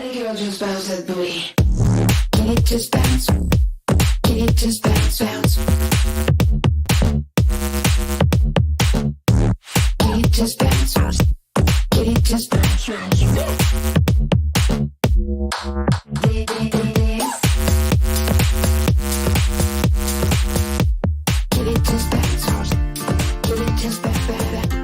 Any girl just bounce that booty. Can it just bounce? Can it just bounce, bounce? Can it just bounce? Can it just bounce, bounce? Can it just bounce? Can it just bounce, bounce?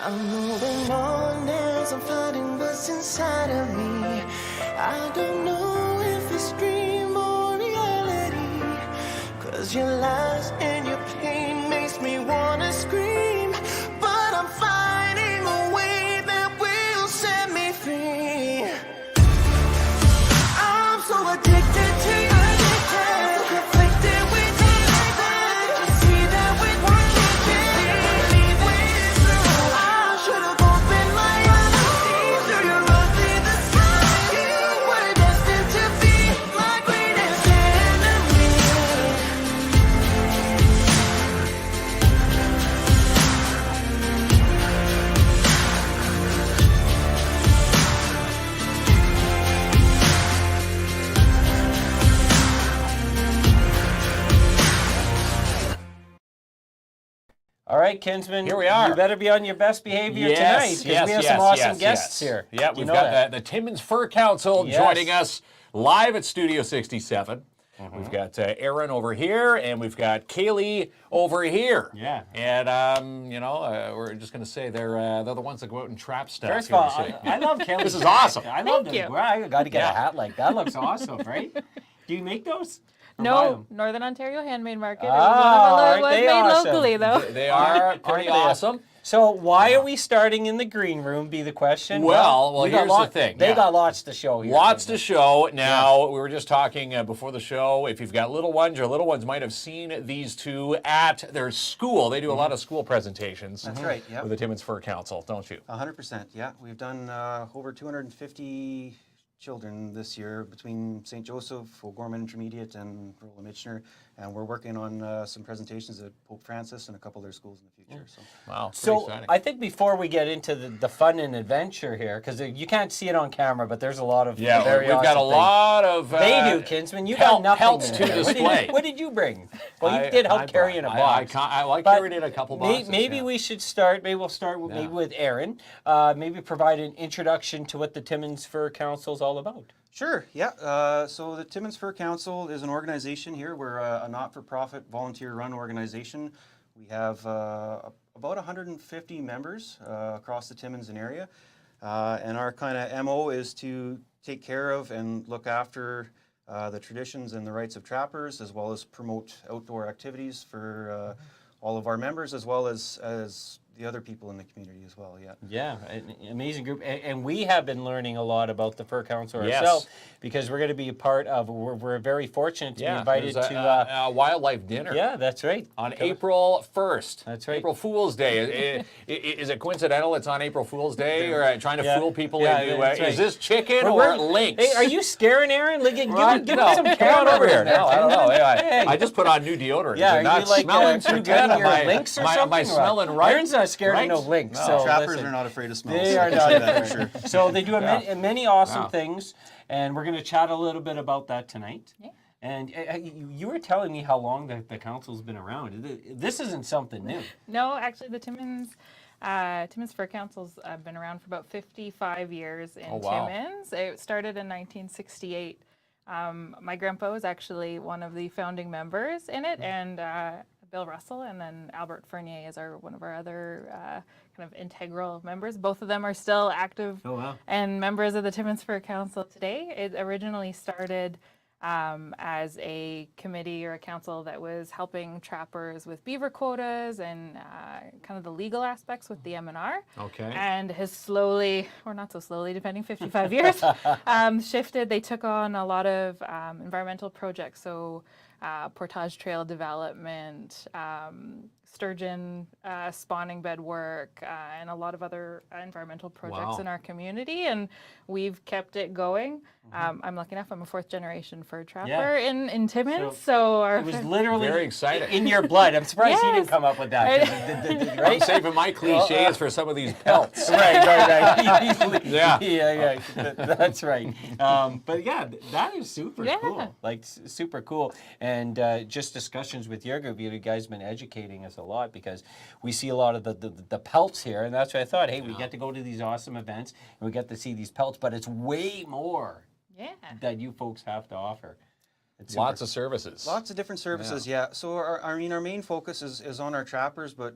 I'm moving on as I'm finding what's inside of me. I don't know if it's dream or reality, 'cause your lies and your pain makes me wanna scream. But I'm finding a way that will set me free. I'm so addicted to you. All right, Kinsman. Here we are. You better be on your best behavior tonight, because we have some awesome guests here. Yeah, we've got the Timmins Fur Council joining us live at Studio 67. We've got Aaron over here, and we've got Kaylee over here. Yeah. And, we're just going to say they're the ones that go out and trap stuff. First of all, I love Kaylee. This is awesome. I love Thank you. I got to get a hat like that. Looks awesome, right? Do you make those? No, Northern Ontario Handmade Market. Ah, It was they made awesome? locally, though. They are pretty awesome. So why are we starting in the green room? Be the question. Well, we got here's the thing. They yeah. got lots to show here. Lots to show. Now, we were just talking before the show. If you've got little ones, your little ones might have seen these two at their school. They do a lot of school presentations. That's right, yeah. With the Timmins Fur Council, don't you? 100%, yeah. We've done over 250 children this year between St. Joseph, O'Gorman Intermediate, and Rolla Michener, and we're working on some presentations at Pope Francis and a couple of their schools in the future. So. Wow, pretty So exciting. I think before we get into the fun and adventure here, because you can't see it on camera, but there's a lot of Yeah, very we've got a awesome lot of... things. They do, Kinsman. You got nothing pelts in to there. display. What did you bring? Well, you did help carry in a box. I But carried in a couple boxes. Maybe yeah. we should start. Maybe we'll start with, maybe with Aaron. Maybe provide an introduction to what the Timmins Fur Council is all about. Sure, yeah. So the Timmins Fur Council is an organization here. We're a not-for-profit, volunteer-run organization. We have about 150 members across the Timmins area. And our kind of MO is to take care of and look after the traditions and the rights of trappers, as well as promote outdoor activities for all of our members, as well as the other people in the community as well, yeah. Yeah, an amazing group. And we have been learning a lot about the Fur Council Yes. ourselves because we're going to be a part of, we're very fortunate to be invited there's to... a wildlife dinner. yeah, that's right. On April 1st. That's right. April Fool's Day. Is it coincidental it's on April Fool's Day, or trying to fool people Yeah, into, that's right. is this chicken We're- or lynx? Hey, are you scaring Aaron? Like, give Right? him No, some come on camera over here. in there, No, I don't know. Hey. I just put on new deodorant. Yeah, Is it are you not like smelling too good? pretending you're Am I- lynx or am I something? smelling right? Aaron's not scared Right? of no lynx. No. So Trappers listen, are not afraid of smells. They so are I can not say that afraid. for sure. So they do many awesome Wow. things, and we're going to chat a little bit about that tonight. Yeah. And you were telling me how long the council's been around. This isn't something new. No, actually, the Timmins Fur Council's been around for about 55 years in Oh, wow. Timmins. It started in 1968. My grandpa was actually one of the founding members in it, and Bill Russell, and then Albert Fournier is one of our other kind of integral members. Both of them are still active and members of the Timmins Fur Council today. It originally started as a committee or a council that was helping trappers with beaver quotas and kind of the legal aspects with the M&R. Okay. And has slowly, or not so slowly, depending, 55 years, shifted. They took on a lot of environmental projects, so portage trail development, sturgeon spawning bed work, and a lot of other environmental projects in our community, and we've kept it going. I'm lucky enough, I'm a fourth generation fur trapper in Timmins, so It was literally Very exciting. in your blood. I'm surprised he Yes. didn't come up with that. I'm Right? saving my cliches for some of these pelts. right. Yeah. yeah. That's right. But yeah, that is super Yeah. cool. Like super cool. And just discussions with your group, you guys have been educating us a lot because we see a lot of the pelts here, and that's why I thought, hey, we get to go to these awesome events and we get to see these pelts, but it's way more that you folks have to offer. It's Lots of services. Lots of different services, yeah. So our main focus is on our trappers, but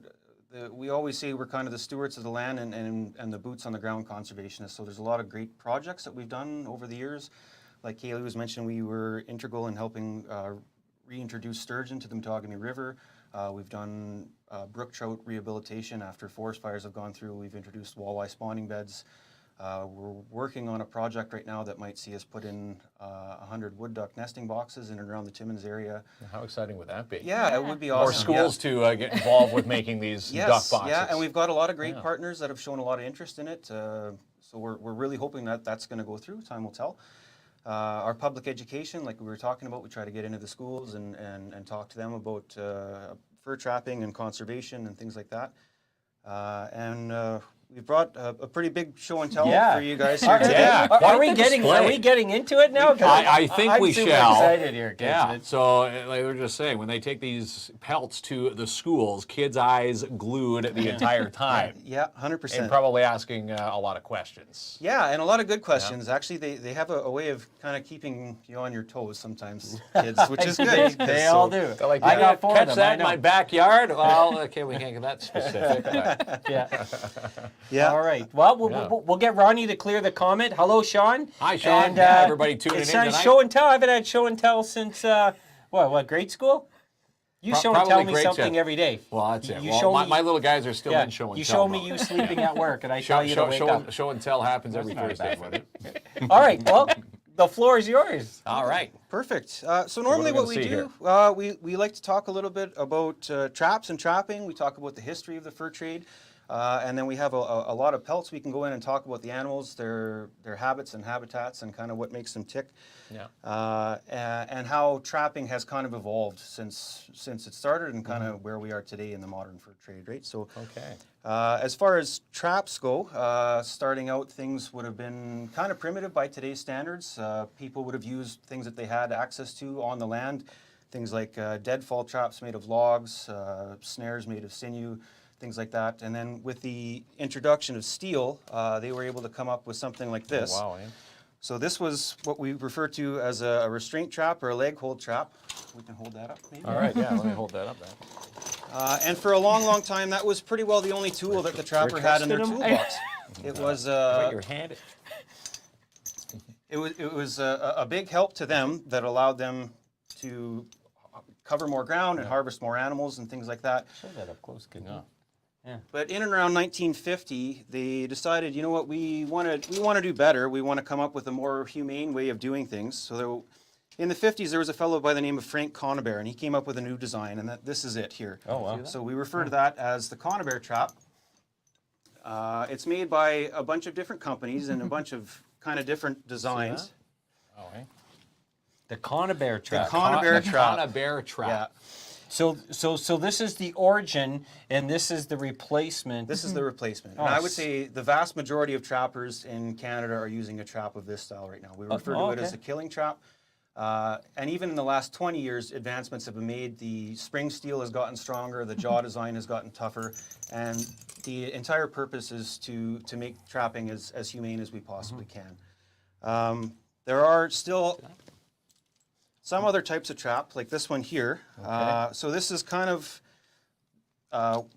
we always say we're kind of the stewards of the land and the boots on the ground conservationists. So there's a lot of great projects that we've done over the years. Like Kaylee was mentioning, we were integral in helping reintroduce sturgeon to the Matagami River. We've done brook trout rehabilitation after forest fires have gone through. We've introduced walleye spawning beds. We're working on a project right now that might see us put in 100 wood duck nesting boxes in and around the Timmins area. How exciting would that be? Yeah, it would be awesome. More schools to get involved with making these duck boxes. Yeah, and we've got a lot of great partners that have shown a lot of interest in it. So we're really hoping that that's going to go through. Time will tell. Our public education, like we were talking about, we try to get into the schools and talk to them about fur trapping and conservation and things like that. We brought a pretty big show and tell for you guys here today. Yeah. Are we display. getting into it now? 'Cause I think I'm we super shall. excited here, kids. Yeah. So, like we were just saying, when they take these pelts to the schools, kids' eyes glued the entire time. Yeah, 100%. And probably asking a lot of questions. Yeah, and a lot of good questions. Actually, they have a way of kind of keeping you on your toes sometimes, kids, which is good. They all do. They're like, I got four of catch them. that I in know. my backyard? Well, okay, we can't get that specific. But Yeah. Yeah. All right. Well, we'll get Ronnie to clear the comment. Hello, Sean. Hi, Sean. And, Yeah, everybody tuning it's in tonight. show and tell. I haven't had show and tell since What, grade school? You show and Probably tell me grade something 10. every day. Well, that's it. You Well, show my me, little guys are still yeah, in show and you tell. show me you sleeping at work, and I tell you to wake up. Show and tell happens every That's not a Thursday. bad All right, well, the floor is yours. All right. Perfect. So normally we what gonna we see do, we like to talk a little bit about traps and trapping. We talk about the history of the fur trade. And then we have a lot of pelts. We can go in and talk about the animals, their habits and habitats, and kind of what makes them tick. Yeah. And how trapping has kind of evolved since it started, and kind of where we are today in the modern fur trade, right? So, Okay. as far as traps go, starting out, things would have been kind of primitive by today's standards. People would have used things that they had access to on the land, things like deadfall traps made of logs, snares made of sinew, things like that. And then with the introduction of steel, they were able to come up with something like this. Wow. Eh? So this was what we refer to as a restraint trap or a leg hold trap. We can hold that up, maybe. All right. Yeah. Let me hold that up then. And for a long, long time, that was pretty well the only tool that the trapper had in their trusting 'em? toolbox. It was Wait, your hand. it was a big help to them that allowed them to cover more ground and harvest more animals and things like that. Show that up close, good. No. But in and around 1950, they decided, you know what, we want to do better. We want to come up with a more humane way of doing things. So in the 50s, there was a fellow by the name of Frank Conabear, and he came up with a new design, and this is it here. Oh, wow. So we refer to that as the Conabear trap. It's made by a bunch of different companies and a bunch of kind of different designs. Oh, eh? The Conabear trap. Conabear trap. Conabear trap. Yeah. So this is the origin, and this is the replacement. This is the replacement. Oh, And I would say the vast majority of trappers in Canada are using a trap of this style right now. We refer to it as a killing trap. And even in the last 20 years, advancements have been made. The spring steel has gotten stronger, the jaw design has gotten tougher, and the entire purpose is to make trapping as humane as we possibly can. There are still some other types of trap, like this one here. So this is kind of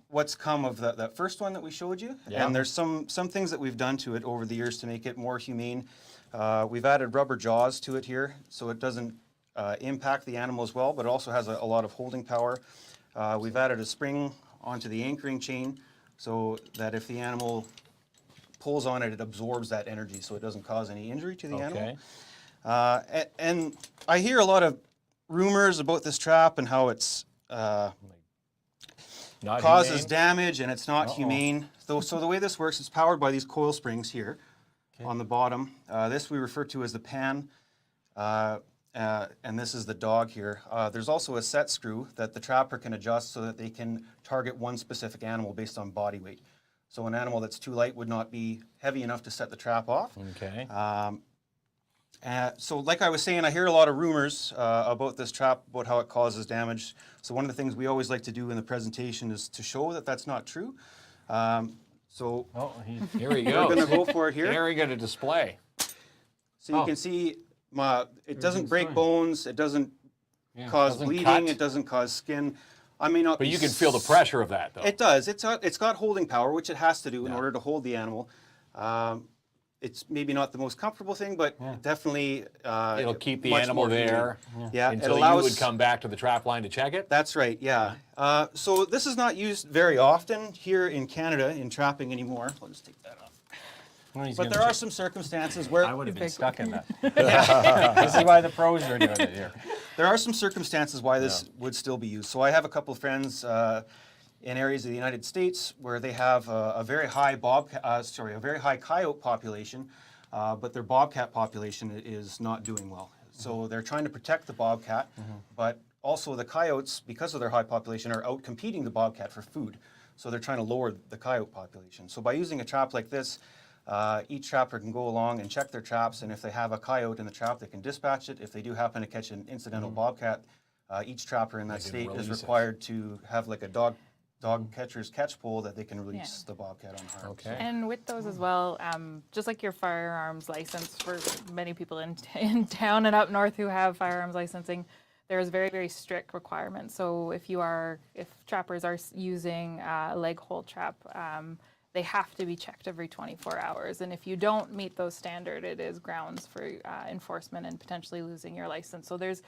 what's come of that first one that we showed you. Yeah. And there's some things that we've done to it over the years to make it more humane. We've added rubber jaws to it here, so it doesn't impact the animal as well, but it also has a lot of holding power. We've added a spring onto the anchoring chain, so that if the animal pulls on it, it absorbs that energy, so it doesn't cause any injury to the animal. And I hear a lot of rumors about this trap and how it's Not causes humane? damage and it's not humane. So the way this works, it's powered by these coil springs here on the bottom. This we refer to as the pan, and this is the dog here. There's also a set screw that the trapper can adjust so that they can target one specific animal based on body weight. So an animal that's too light would not be heavy enough to set the trap off. Okay. So like I was saying, I hear a lot of rumors about this trap, about how it causes damage. So one of the things we always like to do in the presentation is to show that that's not true. So Here we we're go. going to go for it here. Here we got a display. So you can see it doesn't break bones, it doesn't cause doesn't bleeding, cut. it doesn't cause skin. I may not But be you can feel the pressure of that, though. It does. It's got holding power, which it has to do in order to hold the animal. It's maybe not the most comfortable thing, but definitely It'll keep the much animal more humane. there Yeah, it until allows, you would come back to the trap line to check it. That's right, yeah. So this is not used very often here in Canada in trapping anymore. I'll just take that off. But there are some circumstances where I would have been stuck in that. This is why the pros are doing it here. there are some circumstances why this would still be used. So I have a couple of friends in areas of the United States where they have a very high a very high coyote population, but their bobcat population is not doing well. So they're trying to protect the bobcat, but also the coyotes, because of their high population, are out competing the bobcat for food. So they're trying to lower the coyote population. So by using a trap like this, each trapper can go along and check their traps, and if they have a coyote in the trap, they can dispatch it. If they do happen to catch an incidental bobcat, each trapper in that state is required to have like a dog catcher's catch pole that they can release the bobcat unharmed. Okay. And with those as well, just like your firearms license, for many people in town and up north who have firearms licensing, there's very, very strict requirements. So if trappers are using a leg hold trap, they have to be checked every 24 hours. And if you don't meet those standards, it is grounds for enforcement and potentially losing your license. So there's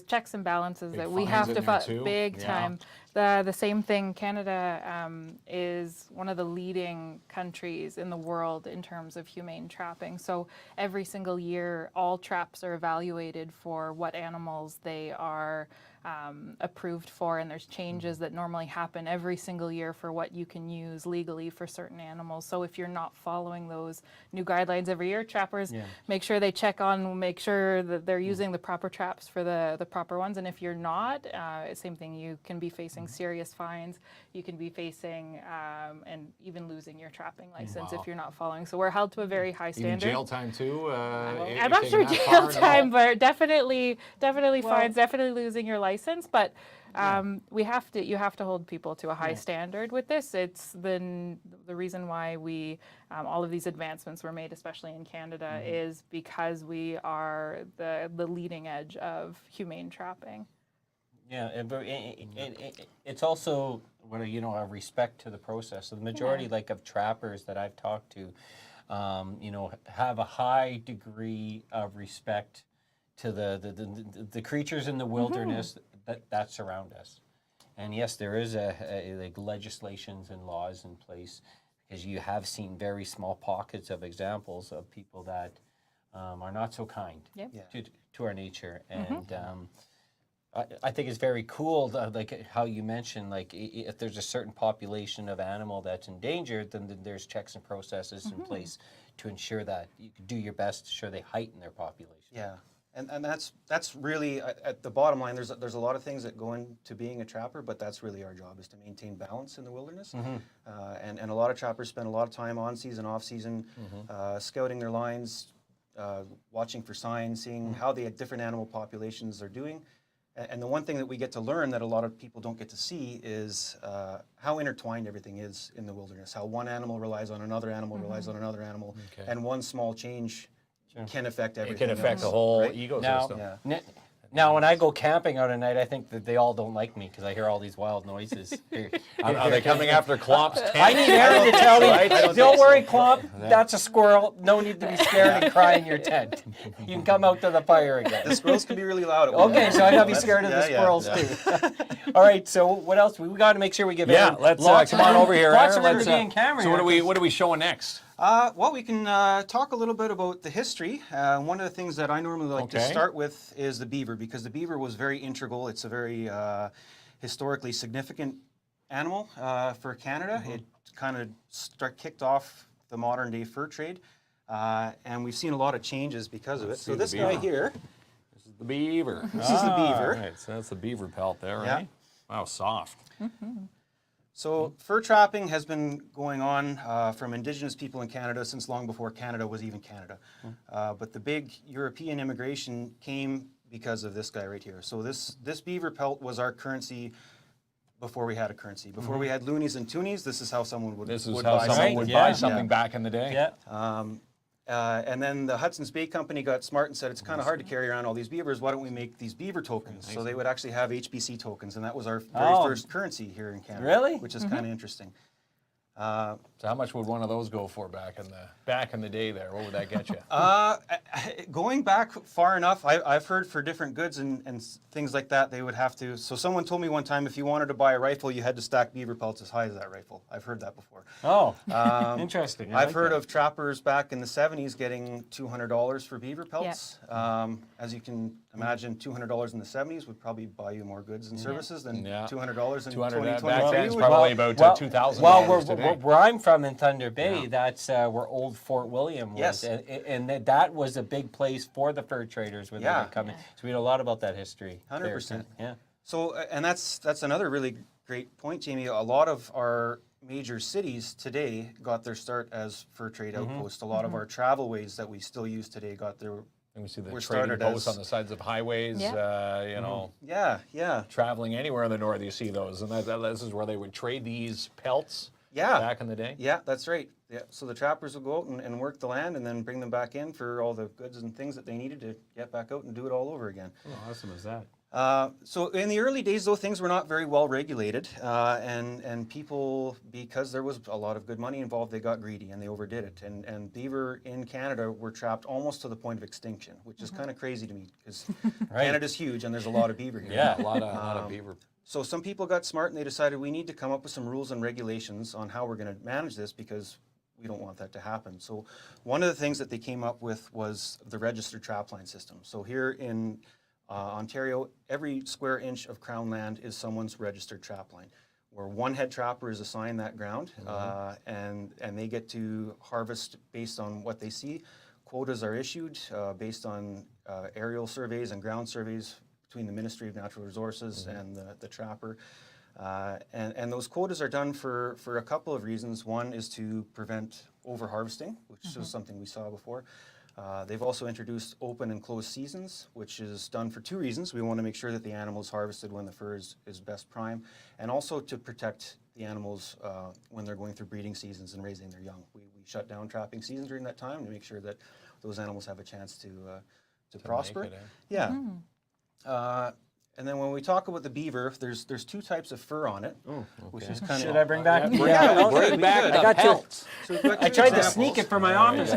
checks and balances that we fines have in to there too? big Yeah. time. The same thing. Canada is one of the leading countries in the world in terms of humane trapping. So every single year, all traps are evaluated for what animals they are approved for, and there's changes that normally happen every single year for what you can use legally for certain animals. So if you're not following those new guidelines every year, trappers make sure they make sure that they're using the proper traps for the proper ones. And if you're not, same thing, you can be facing serious fines. You can be facing and even losing your trapping license if you're not following. So we're held to a very high Even standard. jail time too? I'm not sure jail time, but definitely fines, definitely losing your license. But you have to hold people to a high standard with this. It's the reason why all of these advancements were made, especially in Canada, is because we are the leading edge of humane trapping. Yeah, it's also a respect to the process. So the majority, of trappers that I've talked to, have a high degree of respect to the creatures in the wilderness that surround us. And yes, there is legislations and laws in place, because you have seen very small pockets of examples of people that are not so kind to our nature. And I think it's very cool, how you mentioned, if there's a certain population of animal that's endangered, then there's checks and processes in place to ensure that you can do your best to ensure they heighten their population. Yeah. And that's really, at the bottom line, there's a lot of things that go into being a trapper, but that's really our job, is to maintain balance in the wilderness. And a lot of trappers spend a lot of time on season, off season, scouting their lines, watching for signs, seeing how the different animal populations are doing. And the one thing that we get to learn that a lot of people don't get to see is how intertwined everything is in the wilderness, how one animal relies on another animal, relies on another animal, and one small change can affect everything. It can affect else, the whole right? ecosystem. Now, when I go camping out at night, I think that they all don't like me because I hear all these wild noises. Are they coming after Klomp's tent? I need Aaron to tell me, Right? I don't don't think worry, Klomp, that's a squirrel. No need to be scared and cry in your tent. You can come out to the fire again. The squirrels can be really loud. Okay, so I gotta be scared of the squirrels too. All right, so what else? We got to make sure we give Aaron Let's lots come of on over here. Lots of Aaron. room to be in camera. So here. what are we showing next? Well, we can talk a little bit about the history. One of the things that I normally like to start with is the beaver, because the beaver was very integral. It's a very historically significant animal for Canada. It kind of kicked off the modern day fur trade, and we've seen a lot of changes because of it. So this guy here, This is the beaver. this is the beaver. Right, so that's the beaver pelt there, Yeah. right? Wow, soft. So fur trapping has been going on from Indigenous people in Canada since long before Canada was even Canada. But the big European immigration came because of this guy right here. So this beaver pelt was our currency before we had a currency. Before we had loonies and toonies, this is how someone would This is would how buy someone something. would Yeah. buy something back in the day. Yeah. And then the Hudson's Bay Company got smart and said, it's kind of hard to carry around all these beavers. Why don't we make these beaver tokens? So they would actually have HBC tokens, and that was our very first currency here in Canada. Really? Which is kind of interesting. So how much would one of those go for back in the day there? What would that get you? Going back far enough, I've heard for different goods and things like that, they would have to. So someone told me one time, if you wanted to buy a rifle, you had to stack beaver pelts as high as that rifle. I've heard that before. Oh, interesting. I've heard of trappers back in the 70s getting $200 for beaver pelts. As you can imagine, $200 in the 70s would probably buy you more goods and services than $200 in 200 back 2023. then is would. probably about $2,000 today. Where I'm from in Thunder Bay, that's where old Fort William was. Yes. And that was a big place for the fur traders when they would come in. So we know a lot about that history. 100%. Yeah. So, and that's another really great point, Jamie. A lot of our major cities today got their start as fur trade outposts. A lot of our travelways that we still use today got their And we see the We're trading started posts as- on the sides of highways, you know, yeah. traveling anywhere in the north, you see those. And this is where they would trade these pelts Yeah. back in the day. Yeah, that's right. Yeah, so the trappers would go out and work the land and then bring them back in for all the goods and things that they needed to get back out and do it all over again. How awesome is that? So in the early days, though, things were not very well regulated, and people, because there was a lot of good money involved, they got greedy and they overdid it. And beaver in Canada were trapped almost to the point of extinction, which is kind of crazy to me because Canada's huge and there's a lot of beaver here. Yeah, a lot of beaver. So some people got smart and they decided we need to come up with some rules and regulations on how we're going to manage this because we don't want that to happen. So one of the things that they came up with was the registered trapline system. So here in Ontario, every square inch of Crown land is someone's registered trapline, where one head trapper is assigned that ground, and they get to harvest based on what they see. Quotas are issued based on aerial surveys and ground surveys between the Ministry of Natural Resources and the trapper. And those quotas are done for a couple of reasons. One is to prevent over-harvesting, which is something we saw before. They've also introduced open and closed seasons, which is done for two reasons. We want to make sure that the animal is harvested when the fur is best prime, and also to protect the animals when they're going through breeding seasons and raising their young. We shut down trapping seasons during that time to make sure that those animals have a chance to prosper. Yeah. And then when we talk about the beaver, there's two types of fur on it, which is kind of. Should I bring back? Bring back the got pelts. So we've got two I tried to examples. sneak it from my office,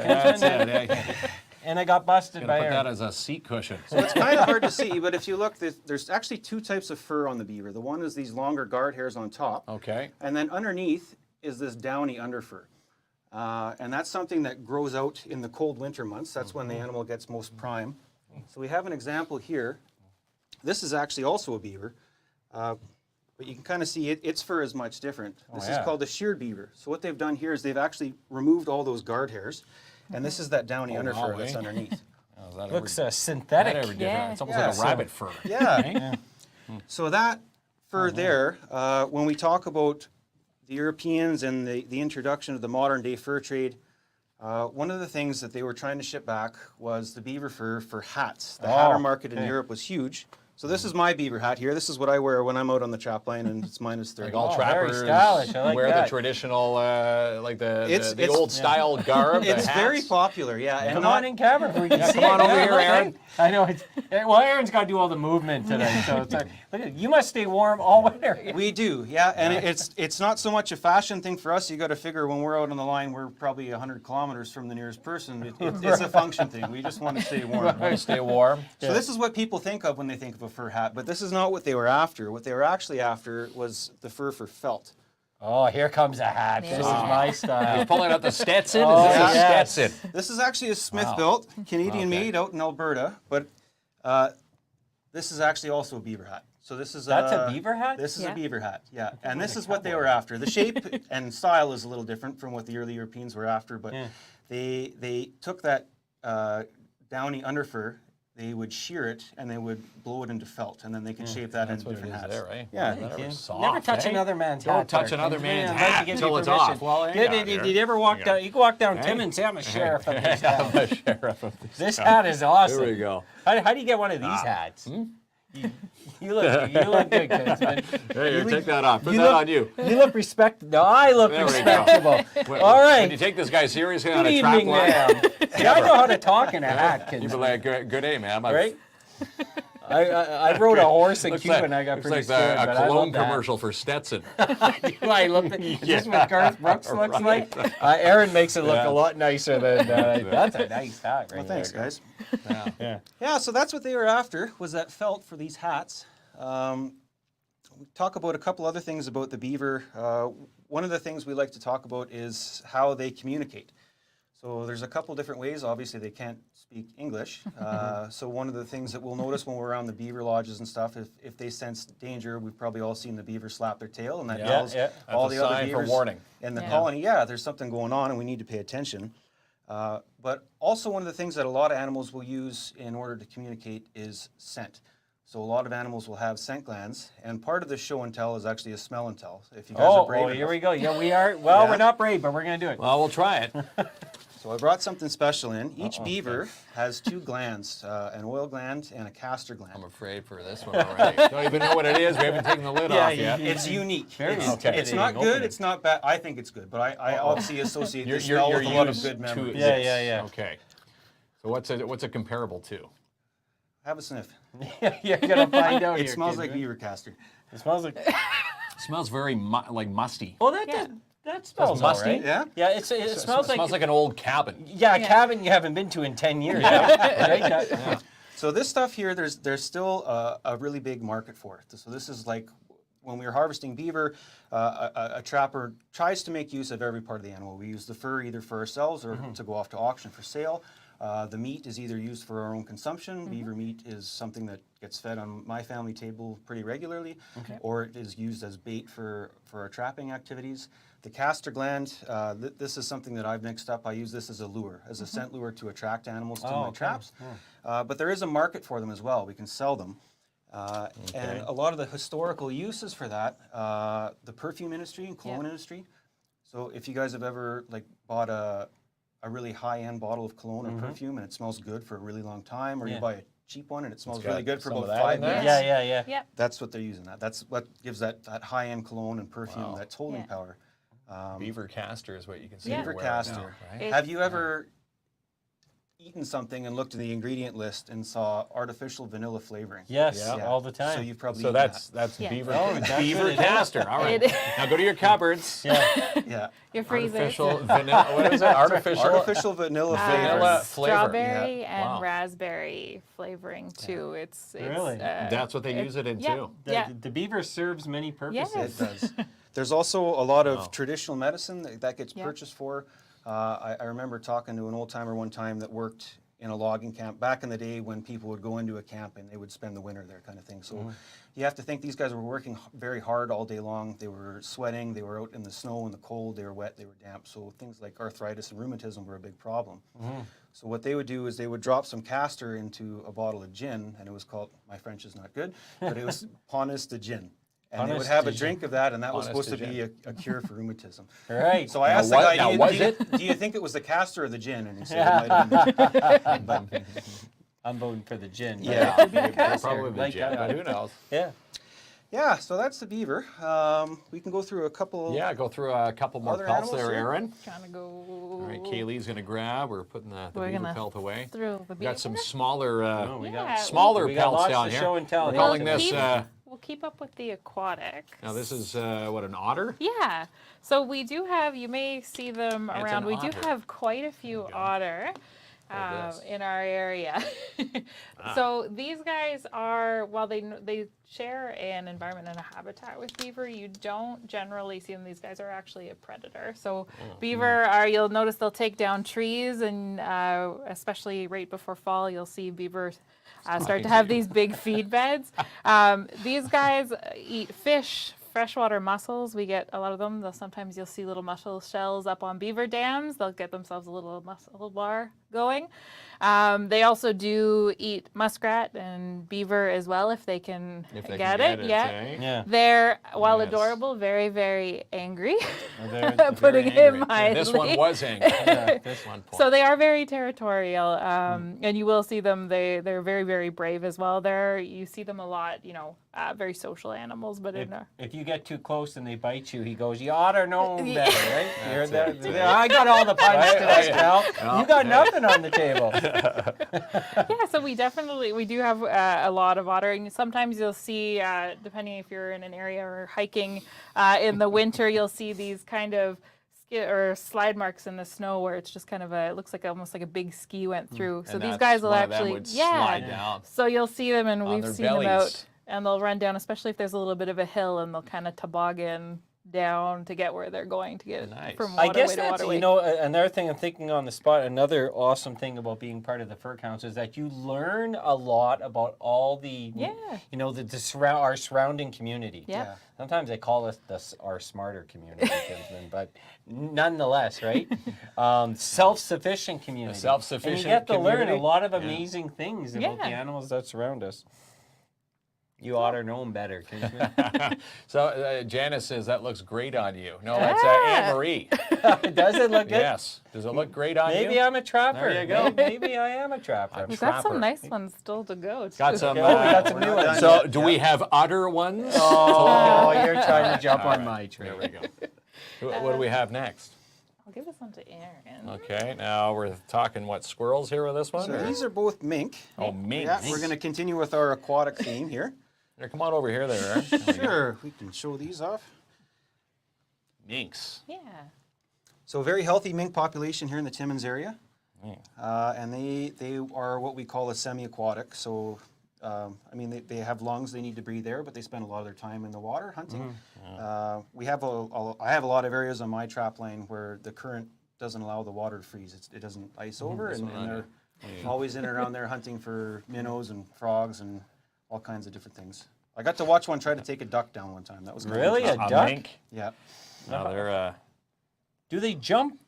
and I got busted Gonna by put Aaron. that as a seat cushion. So it's kind of hard to see, but if you look, there's actually two types of fur on the beaver. The one is these longer guard hairs on top, Okay. and then underneath is this downy underfur. And that's something that grows out in the cold winter months. That's when the animal gets most prime. So we have an example here. This is actually also a beaver, but you can kind of see its fur is much different. This is called a sheared beaver. So what they've done here is they've actually removed all those guard hairs, and this is that downy underfur wow, that's eh? underneath. Oh, that Looks ever synthetic. different? Yeah. It's almost Yeah, like a so- rabbit fur. Yeah. So that fur there, when we talk about the Europeans and the introduction of the modern day fur trade, one of the things that they were trying to ship back was the beaver fur for hats. The hatter market in Europe was huge. So this is my beaver hat here. This is what I wear when I'm out on the trap line and it's minus 30. Like all Oh, very trappers stylish. I like wear that. the traditional, like the It's- old style garb. the It's very hats. popular, yeah. And Come not- on in, camera, if we can see come on it. over Yeah, here, look, Aaron. I know. Well, Aaron's got to do all the movement today, so it's like, look at you must stay warm all winter. We do, yeah. And it's not so much a fashion thing for us. You got to figure when we're out on the line, we're probably 100 kilometers from the nearest person. It's a function thing. We just want to stay warm. Stay warm. So this is what people think of when they think of a fur hat, but this is not what they were after. What they were actually after was the fur for felt. Oh, here comes a hat. This is my style. He's pulling out the Stetson. Oh, Is this a yes. Stetson? This is actually a Smith-built, Canadian-made out in Alberta, but this is actually also a beaver hat. So this is That's a beaver hat? This is Yeah. a beaver hat, yeah. And this is what they were after. The shape and style is a little different from what the early Europeans were after, but they took that downy underfur, they would shear it, and they would blow it into felt, and then they could shape that into What it different is hats. there, right? Yeah. That was soft, Never touch eh? another man's Don't hat. touch there, another Ken. man's I'd like to hat give until you it's permission. off. Well, hang Did on you here. ever walk down? You can walk down Timmins. Say I'm a sheriff of this town. I'm the sheriff of this. This hat is awesome. There we go. How do you get one of these hats? You look good, Kinsman. Hey, here, take that off. Put you that look- on you. You look respectable. No, I look There we go. respectable. All right. When you take this guy seriously on Good a trap evening, line, ma'am. See, I know how to talk in a hat, you'd be Kinsman. like, good day, ma'am. Right? I rode a horse in Looks Cuba like, and I got looks pretty like scared. a but I cologne love that. commercial for Stetson. I looked at, is this what Garth Brooks looks like? Aaron makes it look a lot nicer than that's a nice hat right Well, thanks, there. guys. Yeah. Yeah, so that's what they were after, was that felt for these hats. We talk about a couple other things about the beaver. One of the things we like to talk about is how they communicate. So there's a couple different ways. Obviously, they can't speak English. So one of the things that we'll notice when we're around the beaver lodges and stuff, if they sense danger, we've probably all seen the beaver slap their tail, and that tells all That's the a other sign for beavers warning. in the colony, there's something going on and we need to pay attention. But also one of the things that a lot of animals will use in order to communicate is scent. So a lot of animals will have scent glands, and part of the show and tell is actually a smell and tell. If you guys are brave here enough. we go. Yeah, we are. Well, Yeah. we're not brave, but we're going to do it. Well, we'll try it. So I brought something special in. Each beaver has two glands, an oil gland and a castor gland. I'm afraid for this one already. Don't even know what it is. We haven't taken the lid off yet. It's unique. Very It's intimidating not good, opening. it's not bad. I think it's good, but I obviously associate You're this smell with a lot of used good to memories. Yeah. Okay. So what's a comparable to? Have a sniff. You're gonna find out. It here, smells kid, like right? beaver castor. It smells like. It smells very like musty. Well, that smells all musty? right. Yeah? Yeah, it smells like an old cabin. a cabin you haven't been to in 10 years. Right? So this stuff here, there's still a really big market for it. So this is like when we were harvesting beaver, a trapper tries to make use of every part of the animal. We use the fur either for ourselves or to go off to auction for sale. The meat is either used for our own consumption. Beaver meat is something that gets fed on my family table pretty regularly, or it is used as bait for our trapping activities. The castor gland, this is something that I've mixed up. I use this as a lure, as a scent lure to attract animals to my traps. But there is a market for them as well. We can sell them. And a lot of the historical uses for that, the perfume industry and cologne industry. So if you guys have ever bought a really high-end bottle of cologne or perfume and it smells good for a really long time, or you buy a cheap one and it smells really good for some about of that 5 in there? minutes. Yep. That's what they're using. That's what gives that high-end cologne and perfume that's holding power. Beaver castor is what you can see. Beaver everywhere castor. now, right? Have you ever eaten something and looked at the ingredient list and saw artificial vanilla flavoring? Yes, Yeah. all the time. So you've probably So eaten that's Yeah. beaver Oh, that's beaver what it is. castor. All right. It- Now go to your cupboards. that. Yeah. Your freezers. Artificial vanilla. What is it? Artificial vanilla flavor. Vanilla flavor. Strawberry and Wow. raspberry flavoring too. It's Really? That's what they use it in too. The beaver serves many purposes. Yes. It does. There's also a lot of traditional medicine that gets purchased for. I remember talking to an old timer one time that worked in a logging camp back in the day when people would go into a camp and they would spend the winter there, kind of thing. So you have to think these guys were working very hard all day long. They were sweating, they were out in the snow and the cold, they were wet, they were damp. So things like arthritis and rheumatism were a big problem. So what they would do is they would drop some castor into a bottle of gin, and it was called, my French is not good, but it was Ponis de gin. And they would Ponis have de a drink of that, and that was Ponis supposed de to be a cure for rheumatism. Right. So I asked the what- guy, now, was do you think it was the castor or the gin? And he said it might have been. But, I'm voting for the gin. but Yeah. it could be the castor. Probably the Like, gin, but who knows? Yeah. yeah, so that's the beaver. We can go through a couple. Yeah, go through a couple more Other pelts animals there, here? Aaron. Trying to go. All right, Kaylee's going to grab. We're putting the We're beaver gonna pelt away. through the We've got beaver. some smaller we Yeah, smaller we got pelts lots down to here. show and tell We're here calling today. this, We'll keep up with the aquatics. now this is, what, an otter? Yeah. So we do have, you may see them It's around. an We do otter. have quite a few otter this. in our area. So these guys are, while they share an environment and a habitat with beaver, you don't generally see them. These guys are actually a predator. So beaver are, you'll notice they'll take down trees, and especially right before fall, you'll see beaver start to have these big feed beds. These guys eat fish, freshwater mussels. We get a lot of them. Sometimes you'll see little mussel shells up on beaver dams. They'll get themselves a little mussel bar going. They also do eat muskrat and beaver as well if they can If they get can it. get Yeah. eh? Yeah. They're, while Yes. adorable, very, very angry. They're Putting very him angry. mildly. This one was angry. This one point. So they are very territorial, and you will see them. They're very, very brave as well. You see them a lot. Very social animals, but If you get too close and they bite you, he goes, "You ought to know better, right?" You're That's there. I got all the puns today, pal. Yeah. You got nothing on the table. yeah. So we do have a lot of otter, and sometimes you'll see, depending if you're in an area or hiking in the winter, you'll see these kind of or slide marks in the snow where it's just kind of it looks like almost like a big ski went through. So And these that's guys will one of them actually, would slide down So you'll see them, and on we've their seen them out, bellies. and they'll run down, especially if there's a little bit of a hill, and they'll kind of toboggan down to get where they're going to get Nice. from I waterway guess to that's, waterway. another thing I'm thinking on the spot, another awesome thing about being part of the Fur Council is that you learn a lot about all the, our surrounding community. Yeah. Sometimes they call us our smarter community, Kinsman, but nonetheless, right? Self-sufficient community. self-sufficient And you get to learn a community. lot of Yeah. amazing things about the Yeah. animals that surround us. You ought to know them better, Kinsman. So Janice says that looks great on you. No, that's Anne Marie. Does it look good? Yes. Does it look great on Maybe you? I'm a trapper. There you go. Maybe I am a trapper. We've got trapper. some nice ones still to go. Too. Got some. Yeah, we got some We're new not ones. done So yet. do we have otter ones? Oh, you're trying to jump All on right. my train. There we go. What do we have next? I'll give this one to Aaron. Okay, now we're talking what, squirrels here with this one? So or- these are both mink. Oh, minks. Yeah, we're going to continue with our aquatic theme here. Here, come on over here there, Aaron. There we go. Sure, we can show these off. Minks. Yeah. So a very healthy mink population here in the Timmins area. Yeah. And they are what we call a semi-aquatic. So, I mean, they have lungs, they need to breathe air, but they spend a lot of their time in the water hunting. I have a lot of areas on my trap line where the current doesn't allow the water to freeze. It doesn't ice over, and they're always in and around there hunting for minnows and frogs and all kinds of different things. I got to watch one try to take a duck down one time. That was kind of Really? A interesting. duck? mink? Yeah. No, they're Do they jump?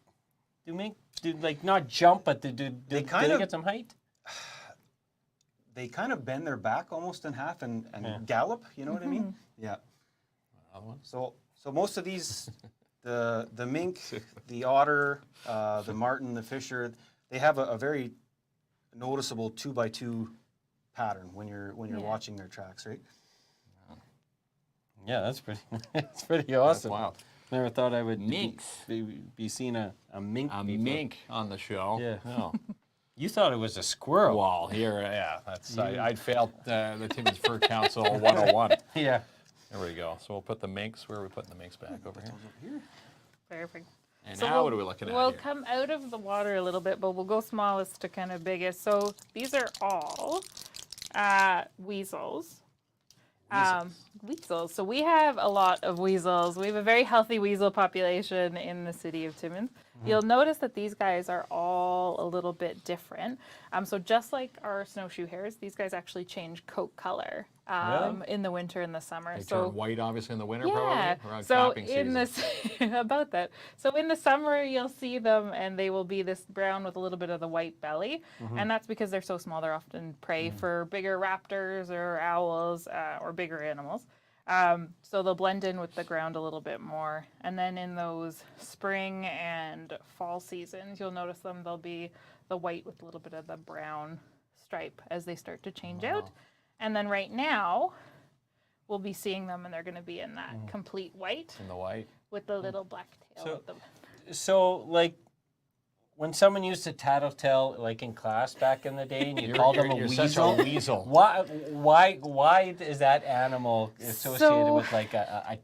Do mink? Do like not jump, but do they kind of- get some height? They kind of bend their back almost in half and gallop. You know what I mean? Yeah. another one. So most of these, the mink, the otter, the marten, the fisher, they have a very noticeable 2x2 pattern when you're watching their tracks, right? Yeah, that's pretty. That's pretty awesome. Wow. Never thought I would Minks. be seeing a mink. A before. mink on the show. Yeah. No. You thought it was a squirrel. Well, here, yeah, that's I'd failed the Timmins Fur Council 101. Yeah. There we go. So we'll put the minks. Where are we putting the minks back over here? Perfect. And So now what are we looking at We'll here? come out of the water a little bit, but we'll go smallest to kind of biggest. So these are all weasels. Weasels. So we have a lot of weasels. We have a very healthy weasel population in the city of Timmins. You'll notice that these guys are all a little bit different. So just like our snowshoe hares, these guys actually change coat color in the winter and the summer. They so turn white, obviously, in the winter, yeah. probably. Around So cropping in season. this about that. So in the summer you'll see them and they will be this brown with a little bit of the white belly, and that's because they're so small. They're often prey for bigger raptors or owls or bigger animals. So they'll blend in with the ground a little bit more. And then in those spring and fall seasons, you'll notice them. They'll be the white with a little bit of the brown stripe as they start to change out. And then right now, we'll be seeing them, and they're going to be in that complete white In the white. with the little black tail. So- at the- So like, when someone used to tattletale like in class back in the day, and you called them a you're weasel. such a weasel. Why is that animal associated So- with like a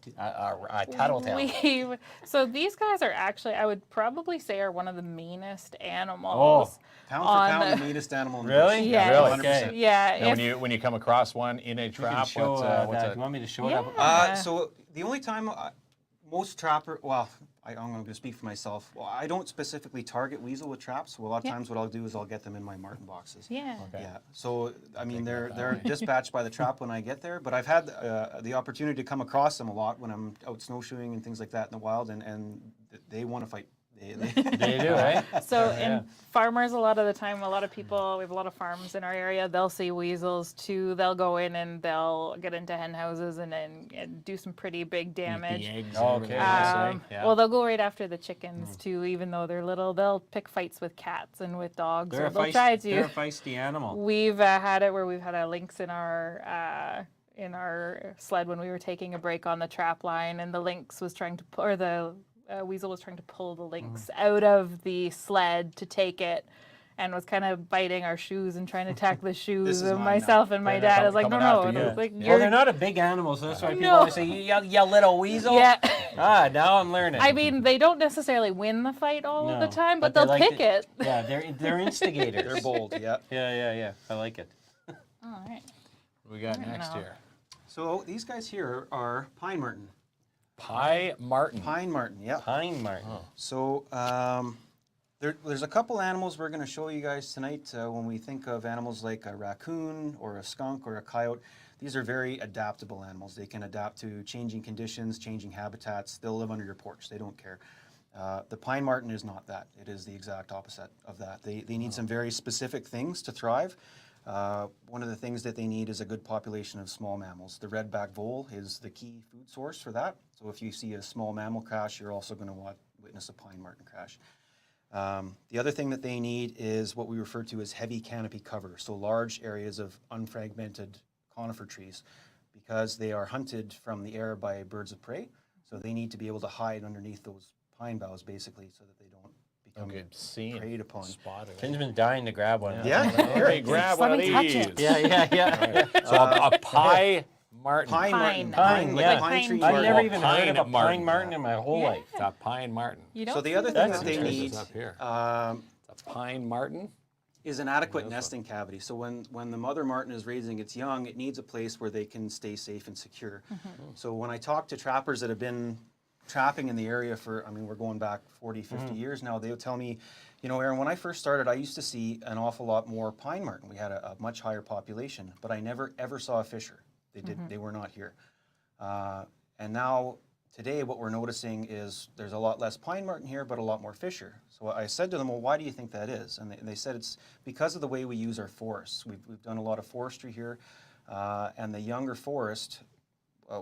tattletale? So these guys are actually, I would probably say, are one of the meanest animals. Oh. Pound for On pound, the- the meanest animal in the Really? bush. Yes. Really? 100%. Okay. Yeah. Now, if- when you come across one in a You can trap, show what's that. a, You want me to show it Yeah. up? So the only time most trapper, well, I'm going to speak for myself. Well, I don't specifically target weasel with traps. Well, a lot of Yeah. times what I'll do is I'll get them in my marten boxes. yeah. Yeah. So I mean, they're dispatched by the trap when I get there. But I've had the opportunity to come across them a lot when I'm out snowshoeing and things like that in the wild, and they want to fight. They do, right? So, Yeah. and farmers, a lot of the time, a lot of people, we have a lot of farms in our area, they'll see weasels too. They'll go in and they'll get into hen houses and do some pretty big damage. the eggs. Oh, and okay. everything. I see. Yeah. Well, they'll go right after the chickens too, even though they're little. They'll pick fights with cats and with dogs, They're or a they'll try they're a to. feisty animal. We've had it where we've had a lynx in our sled when we were taking a break on the trap line, and the lynx was trying to, or the weasel was trying to pull the lynx out of the sled to take it, and was kind of biting our shoes and trying to attack the shoes is of mine now. myself and my Yeah, dad. they're I was like, no, coming no, after and you. it was like, Well, you're, they're not a big animal, so that's why people No. always say, you little weasel. yeah. Ah, now I'm learning. I mean, they don't necessarily win the fight all of the No, time, but they they'll like pick to- it. Yeah, they're instigators. They're bold. Yeah. Yeah. I like it. All right. What do we got don't next know. here? So these guys here are pine marten. Pie martin. Pine marten. Yeah. Pine marten. So there's a couple animals we're going to show you guys tonight when we think of animals like a raccoon or a skunk or a coyote. These are very adaptable animals. They can adapt to changing conditions, changing habitats. They'll live under your porch. They don't care. The pine marten is not that. It is the exact opposite of that. They need some very specific things to thrive. One of the things that they need is a good population of small mammals. The redback vole is the key food source for that. So if you see a small mammal crash, you're also going to witness a pine marten crash. The other thing that they need is what we refer to as heavy canopy cover, so large areas of unfragmented conifer trees, because they are hunted from the air by birds of prey. So they need to be able to hide underneath those pine boughs basically, so that they don't become Good scene. preyed upon. Spotted. Kinsman's dying to grab one. Yeah, Hey, grab one of Let me touch these. it. Yeah. So a pie martin. Pine Pine. martin. Pine, like yeah. a pine tree. I've martin. never even heard of a Pine pine martin. martin in my whole Yeah. life. It's a pine martin. You don't So the see other them thing That's that they interesting. need It's up here. um, It's a pine martin. is an adequate nesting cavity. So when the mother martin is raising its young, it needs a place where they can stay safe and secure. So when I talk to trappers that have been trapping in the area for, I mean, we're going back 40, 50 years now, they'll tell me, you know, Aaron, when I first started, I used to see an awful lot more pine martin. We had a much higher population, but I never ever saw a fisher. They were not here. And now today what we're noticing is there's a lot less pine martin here, but a lot more fisher. So I said to them, well, why do you think that is? And they said it's because of the way we use our forests. We've done a lot of forestry here, and the younger forest,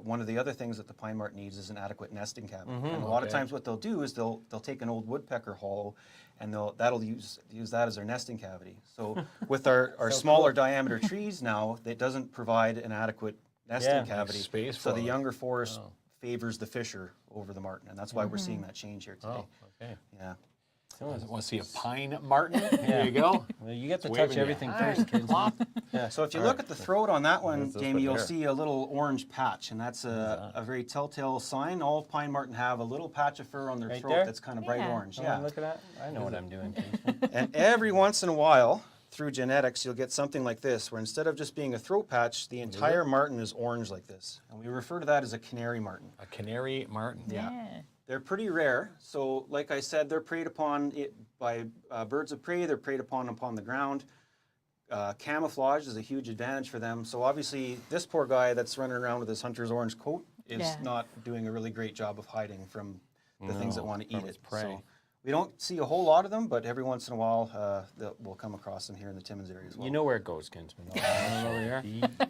one of the other things that the pine martin needs is an adequate nesting cavity. And a lot of times what they'll do is they'll take an old woodpecker hollow, and that'll use that as their nesting cavity. So with our smaller diameter trees now, it doesn't provide an adequate nesting cavity. space so for the it. younger forest favors the fisher over the martin, and that's why we're seeing that change here today. Okay. Yeah. Want to see a pine martin? There you go. Well, you get to waving touch you. everything first, Kinsman. So if you look at the throat on that one, What's this Jamie, one you'll here? see a little orange patch, and that's a very telltale sign. All pine martin have a little patch of fur on their Right throat there? that's kind of bright Yeah. orange. Oh, Yeah. look at that. I know what I'm doing, Kinsman. And every once in a while, through genetics, you'll get something like this, where instead of just being a throat patch, the entire martin is orange like this. And we refer to that as a canary martin. A canary martin. Yeah. They're pretty rare. So like I said, they're preyed upon by birds of prey. They're preyed upon the ground. Camouflage is a huge advantage for them. So obviously, this poor guy that's running around with his hunter's orange coat is Yeah. not doing a really great job of hiding from the things that want to eat from it. its prey. So we don't see a whole lot of them, but every once in a while, we'll come across them here in the Timmins area as well. You know where it goes, Kinsman. Over here.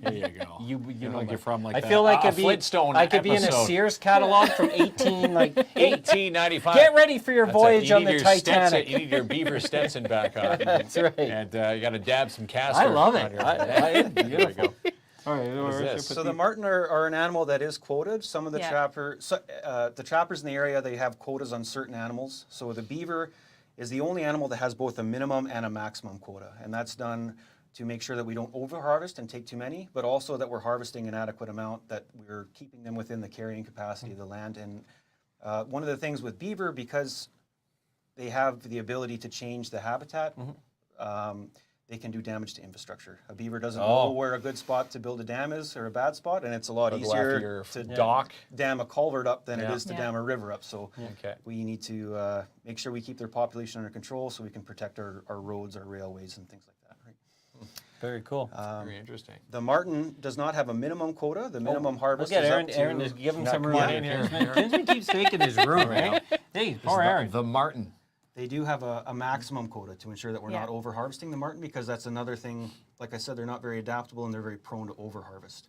There you go. You know like my- you're from like I that. feel like a I'd be, Flintstone I could be in a episode. Sears catalog from 1895. Get ready for your That's it. voyage You on need the your Stetson- Titanic. you need your beaver Stetson back on. That's right. And you got to dab some castor. I love on it. your- There you go. All right, What is this? So the marten are an animal that is quoted. Some of the Yeah. the trappers in the area, they have quotas on certain animals. So the beaver is the only animal that has both a minimum and a maximum quota, and that's done to make sure that we don't overharvest and take too many, but also that we're harvesting an adequate amount, that we're keeping them within the carrying capacity of the land. And one of the things with beaver, because they have the ability to change the habitat, they can do damage to infrastructure. A beaver doesn't know where a good spot to build a dam is or a bad spot, and it's a lot They'll go after easier your to dock. dam a culvert up than it Yeah. is to Yeah. dam a river up. So Okay. we need to make sure we keep their population under control so we can protect our roads, our railways, and things like that. Right? Very cool. Very interesting. The marten does not have a minimum quota. The minimum harvest Look at is Aaron. up to... Aaron is give him some come room on in in here. here. Kinsman keeps taking his room, right? Hey, poor Aaron. The martin. They do have a maximum quota to ensure that we're Yeah. not over harvesting the marten, because that's another thing. Like I said, they're not very adaptable and they're very prone to over harvest.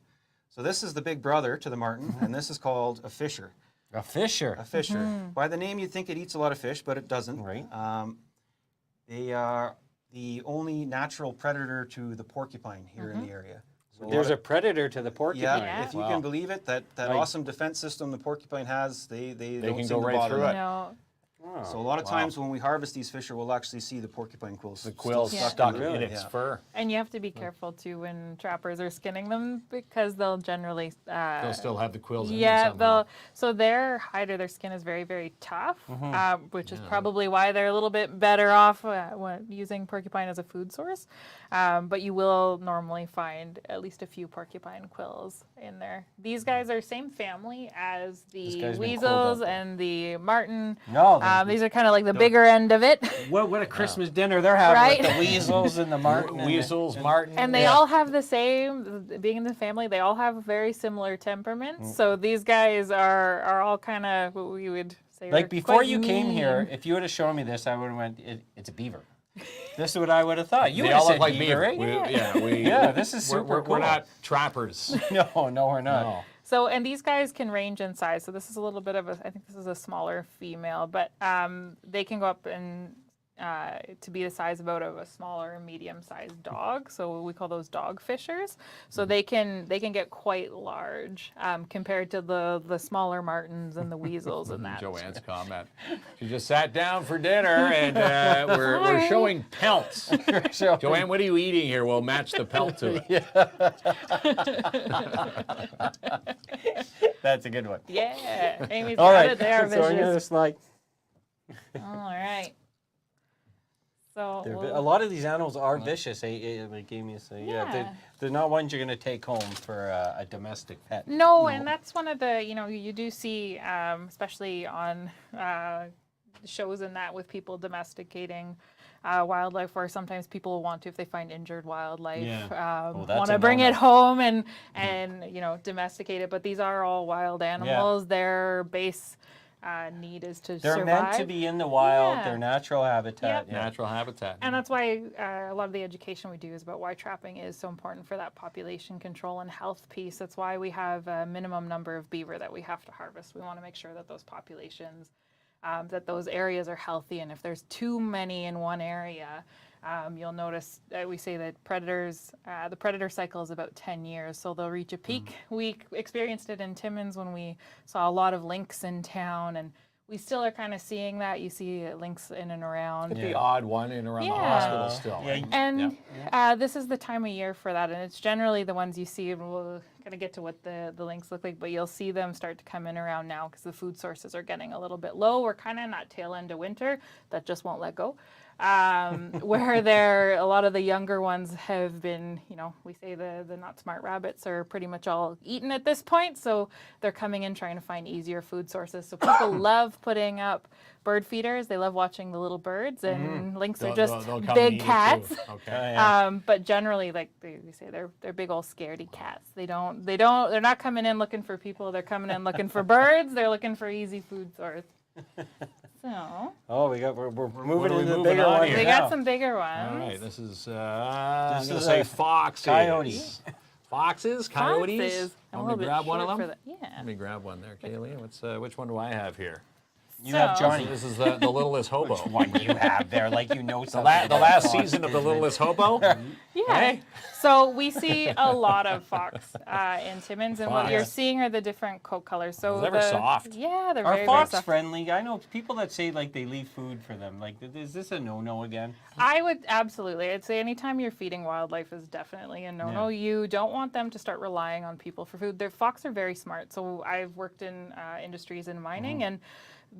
So this is the big brother to the marten, and this is called a fisher. A fisher. A fisher. By the name, you'd think it eats a lot of fish, but it doesn't. Right. They are the only natural predator to the porcupine here in the area. So There's a predator to the porcupine. yeah, if you Wow. can believe it, that Like- awesome defense system the porcupine has, they don't can seem go to right bother through them. it. No. So a lot of times when we harvest these fish, we'll actually see the porcupine quills. The quill's Yeah. stuck in in it. its Yeah. fur. And you have to be careful too when trappers are skinning them, because they'll generally They'll still have the quills in yeah, them somehow. so their hide or their skin is very, very tough, which is probably why they're a little bit better off when using porcupine as a food source. But you will normally find at least a few porcupine quills in there. These guys are same family as This the guy's been quilled weasels up, though. and the marten. No, These are kind of like the bigger end of it. what a Christmas dinner they're having Right? with the weasels and the marten. and the- Weasels, martin. And they all have the same, being in the family, they all have very similar temperaments. So these guys are all kind of what we would say. Like are before quite you came mean. here, if you would have shown me this, I would have went, it's a beaver. This is what I would have thought. You They would have all said look like beaver, right? Yeah, this is super we're cool. not trappers. No, we're not. No. So, and these guys can range in size. So this is a little bit of a, I think this is a smaller female, but they can go up and to be the size about of a smaller medium-sized dog. So we call those dog fishers. So they can get quite large compared to the smaller martens and the weasels and that. Joanne's comment. She just sat down for dinner, and we're showing pelts. Joanne, what are you eating here? We'll match the pelt to it. That's a good one. Yeah, Amy's All got right, it there. so I'm gonna slide. All right. So A lot of these animals are vicious. Like Amy said, Yeah. they're not ones you're gonna take home for a domestic pet. No, and that's one of the, you do see, especially on shows and that with people domesticating wildlife, where sometimes people want to, if they find injured wildlife, Yeah. That's want a to bring no-no. it home and domesticate it. But these are all wild animals. Their base need is to They're survive. meant to be in the wild. Yeah. Their natural habitat. Yep. Yeah. Natural habitat. And that's why a lot of the education we do is about why trapping is so important for that population control and health piece. That's why we have a minimum number of beaver that we have to harvest. We want to make sure that those populations, that those areas are healthy. And if there's too many in one area, you'll notice we say that the predator cycle is about 10 years, so they'll reach a peak. We experienced it in Timmins when we saw a lot of lynx in town, and we still are kind of seeing that. You see lynx in and around. The odd one in around the Yeah. hospital still. Yeah. Right? And this is the time of year for that, and it's generally the ones you see. And we'll kind of get to what the lynx look like, but you'll see them start to come in around now because the food sources are getting a little bit low. We're kind of in that tail end of winter that just won't let go. Where a lot of the younger ones have been, we say the not smart rabbits are pretty much all eaten at this point, so they're coming in trying to find easier food sources. So people love putting up bird feeders. They love watching the little birds, and lynx are just They'll come and big eat you, cats. too. Okay. But generally, like we say, they're big old scaredy cats. They're not coming in looking for people. They're coming in looking for birds. They're looking for easy food source. So Oh, we're moving are we into the moving bigger on ones. here? we now. got some bigger ones. All right, this is I'm This gonna is say a foxes. coyote. Foxes, coyotes. Foxes. I'm Want a me little to bit grab one of short them? for that. Yeah. Let me grab one there, Kaylee. Which one do I have here? You have So- Johnny. This is the littlest hobo. One you have there, like you know The, something. the about last fox season of the business. littlest hobo. Yeah. Hey. So we see a lot of fox in Timmins, and what Fox. you're seeing are the different coat colors. So They're very soft. Yeah, they're Are very, fox very soft. friendly? I know people that say like they leave food for them. Like, is this a no-no again? I would absolutely. I'd say anytime you're feeding wildlife is definitely a no-no. Yeah. You don't want them to start relying on people for food. Their fox are very smart. So I've worked in industries in mining, and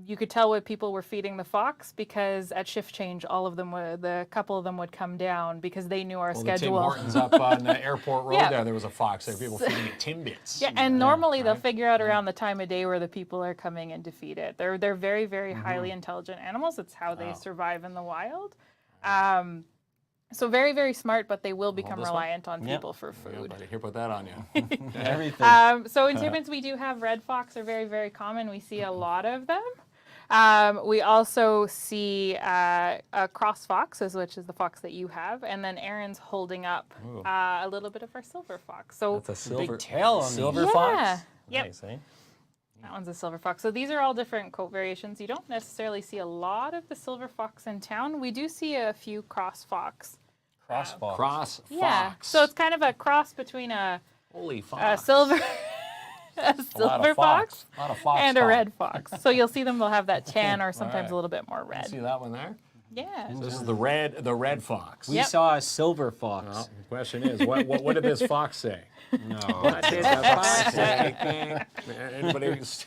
you could tell what people were feeding the fox because at shift change, the couple of them would come down because they knew our Well, the Tim schedule. Hortons up on Airport Road Yeah. there was a fox there. People feeding it Timbits. Yeah, and normally they'll figure out around the time of day where the people are coming in to feed it. They're very, very highly intelligent animals. It's how they survive in the wild. So very, very smart, but they will become this one? reliant on Yep. people for Yeah, food. buddy, here, put that on you. Everything. So in Timmins, we do have red fox. They're very, very common. We see a lot of them. We also see a cross fox, which is the fox that you have, and then Aaron's holding up a little bit of our silver fox. So That's a silver tail on silver yeah, fox. yep, Nice, eh? that one's a silver fox. So these are all different coat variations. You don't necessarily see a lot of the silver fox in town. We do see a few cross fox. Cross fox. Cross Yeah, fox. so it's kind of a cross between a Holy fox. silver. A A lot of silver fox A lot of fox and a talk. red fox. So you'll see them, they'll have that tan or sometimes right. a little bit more red. See that one there? Yeah. This is the red fox. We Yep. saw a silver fox. Well, the question is, what did this fox say? No. What did the fox say? Anybody just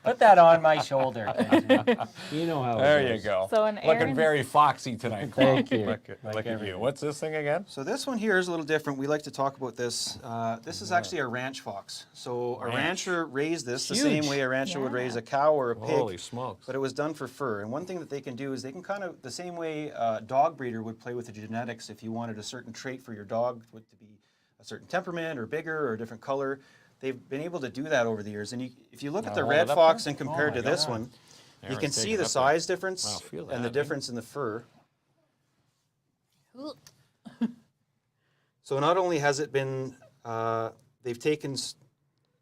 Put that on my shoulder. You know how. there it you is. go. So an Looking Aaron's- very foxy tonight. Thank you. Look Like at you. everything. What's this thing again? So this one here is a little different. We like to talk about this. This is actually a ranch fox. So a rancher raised this the same Huge. way a rancher would Yeah. raise a cow or a pig. Holy smokes. But it was done for fur. And one thing that they can do is they can kind of, the same way a dog breeder would play with the genetics if you wanted a certain trait for your dog to be a certain temperament or bigger or a different color. They've been able to do that over the years. And if you look at the hold it red up fox there? and compared Oh to my this God. one, you Aaron's can taking see it the up size there. difference Wow, feel and the that, difference in the fur. So not only has it been, they've taken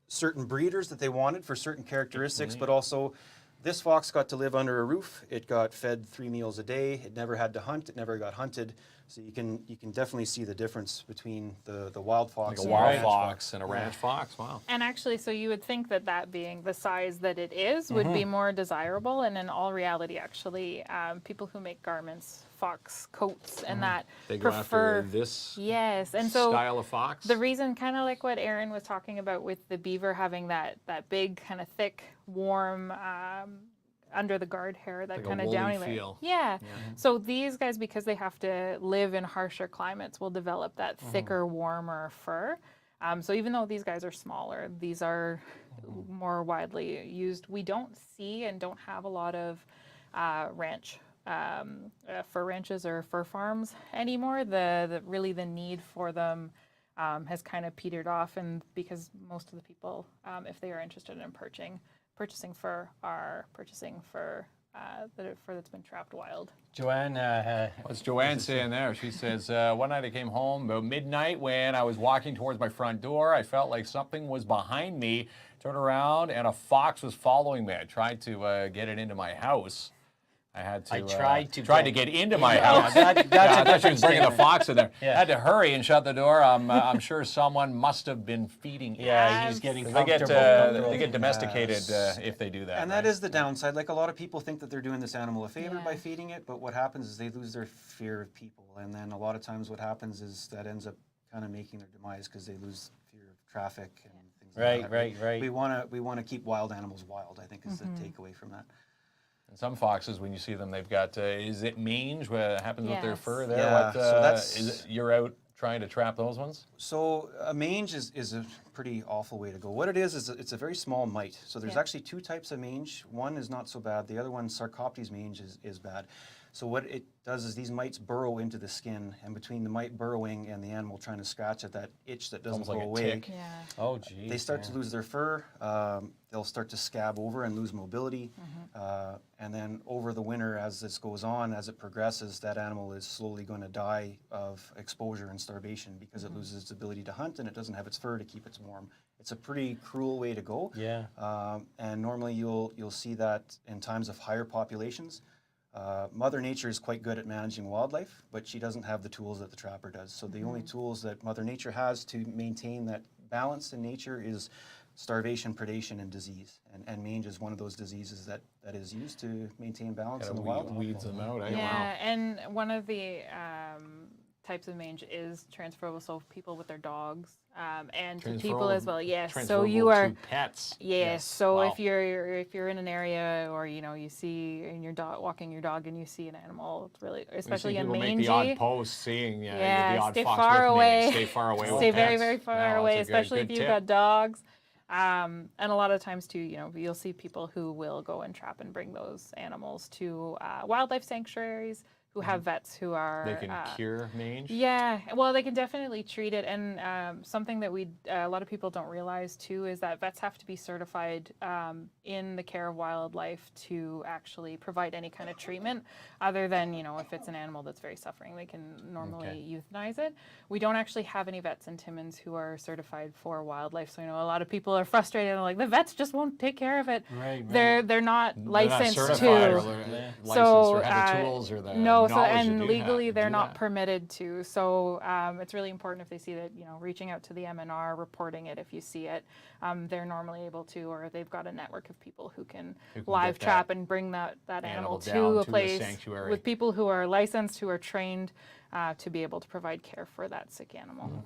certain breeders that they wanted for certain characteristics, but also This fox got to live under a roof. It got fed 3 meals a day. It never had to hunt. It never got hunted. So you can definitely see the difference between the wild fox Like a and wild the ranch fox and a ranch fox. Wow. And actually, so you would think that that being the size that it is would be more desirable, and in all reality, actually, people who make garments, fox coats, and that They go prefer after this yes, and so style of fox. the reason, kind of like what Aaron was talking about with the beaver having that big, kind of thick, warm. Under the guard hair, that Like a kind of woolly downy layer. feel. Yeah. So these guys, because they have to live in harsher climates, will develop that thicker, warmer fur. So even though these guys are smaller, these are more widely used. We don't see and don't have a lot of ranch fur ranches or fur farms anymore. Really the need for them has kind of petered off, and because most of the people, if they are interested in purchasing fur, are purchasing fur fur that's been trapped wild. Joanne, What's Joanne saying there? She says, one night I came home about midnight when I was walking towards my front door. I felt like something was behind me. Turned around and a fox was following me. I tried to get it into my house. I had to. I tried to get into my house. that's I a thought she different was bringing the statement. fox in there. Yeah. I had to hurry and shut the door. I'm sure someone must have been feeding it. yeah, he's getting They comfortable. get domesticated if they do that. And that is the downside. Like, a lot of people think that they're doing this animal a favor by feeding it, but what happens is they lose their fear of people. And then a lot of times what happens is that ends up kind of making their demise because they lose fear of traffic and things like that. Right. We want to keep wild animals wild, I think, is the takeaway from that. And some foxes, when you see them, they've got, is it mange? What happens with their Yes. fur there? Yeah, What, so that's- is it, you're out trying to trap those ones? So a mange is a pretty awful way to go. What it is it's a very small mite. So there's actually 2 types of mange. One is not so bad. The other one, Sarcoptes mange, is bad. So what it does is these mites burrow into the skin, and between the mite burrowing and the animal trying to scratch at that itch that doesn't Almost like go a away, tick. Yeah. Oh, geez. they start to lose their fur. They'll start to scab over and lose mobility. And then over the winter, as this goes on, as it progresses, that animal is slowly going to die of exposure and starvation because it loses its ability to hunt and it doesn't have its fur to keep it warm. It's a pretty cruel way to go. Yeah. And normally you'll see that in times of higher populations. Mother Nature is quite good at managing wildlife, but she doesn't have the tools that the trapper does. So the only tools that Mother Nature has to maintain that balance in nature is starvation, predation, and disease. And mange is one of those diseases that is used to maintain balance in the wild. Weeds them out. Yeah, and one of the types of mange is transferable, so people with their dogs and to people as well. Yes, so you are to pets. yes. So Wow. if you're in an area or you see in your dog walking your dog and you see an animal, it's really especially a people mangy. make the odd post, seeing the odd stay fox far with away. me. Stay far away. with Stay very, pets. very far No, away, that's a especially good if you've tip. got dogs. And a lot of times too, you'll see people who will go and trap and bring those animals to wildlife sanctuaries who have vets who are They can cure mange. yeah, well, they can definitely treat it, and something that a lot of people don't realize too is that vets have to be certified in the care of wildlife to actually provide any kind of treatment, other than if it's an animal that's very suffering, they can normally euthanize it. We don't actually have any vets in Timmins who are certified for wildlife, so a lot of people are frustrated and like the vets just won't take care of it. Right. They're not licensed They're not certified, or to. they're licensed So, or have the tools or the No, so knowledge to and do legally that, they're do not that. permitted to. So it's really important if they see that, reaching out to the MNR, reporting it if you see it. They're normally able to, or they've got a network of people who can live get trap that and bring that animal down to a to the place sanctuary. with people who are licensed, who are trained to be able to provide care for that sick animal.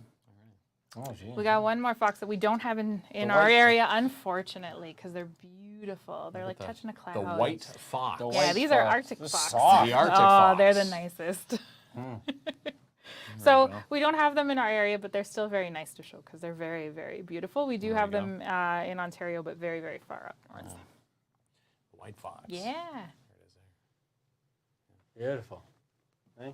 Oh, geez. We got one more fox that we don't have in The our white- area, unfortunately, because they're beautiful. They're like touching a cloud. The white fox. The Yeah, white these are fox. Arctic The fox. soft. The Arctic Oh, fox. they're the nicest. So we don't have them in our area, but they're still very nice to show because they're very, very beautiful. We do have you them in Ontario, but very, very far up north. The white fox. Yeah. Beautiful. Hey?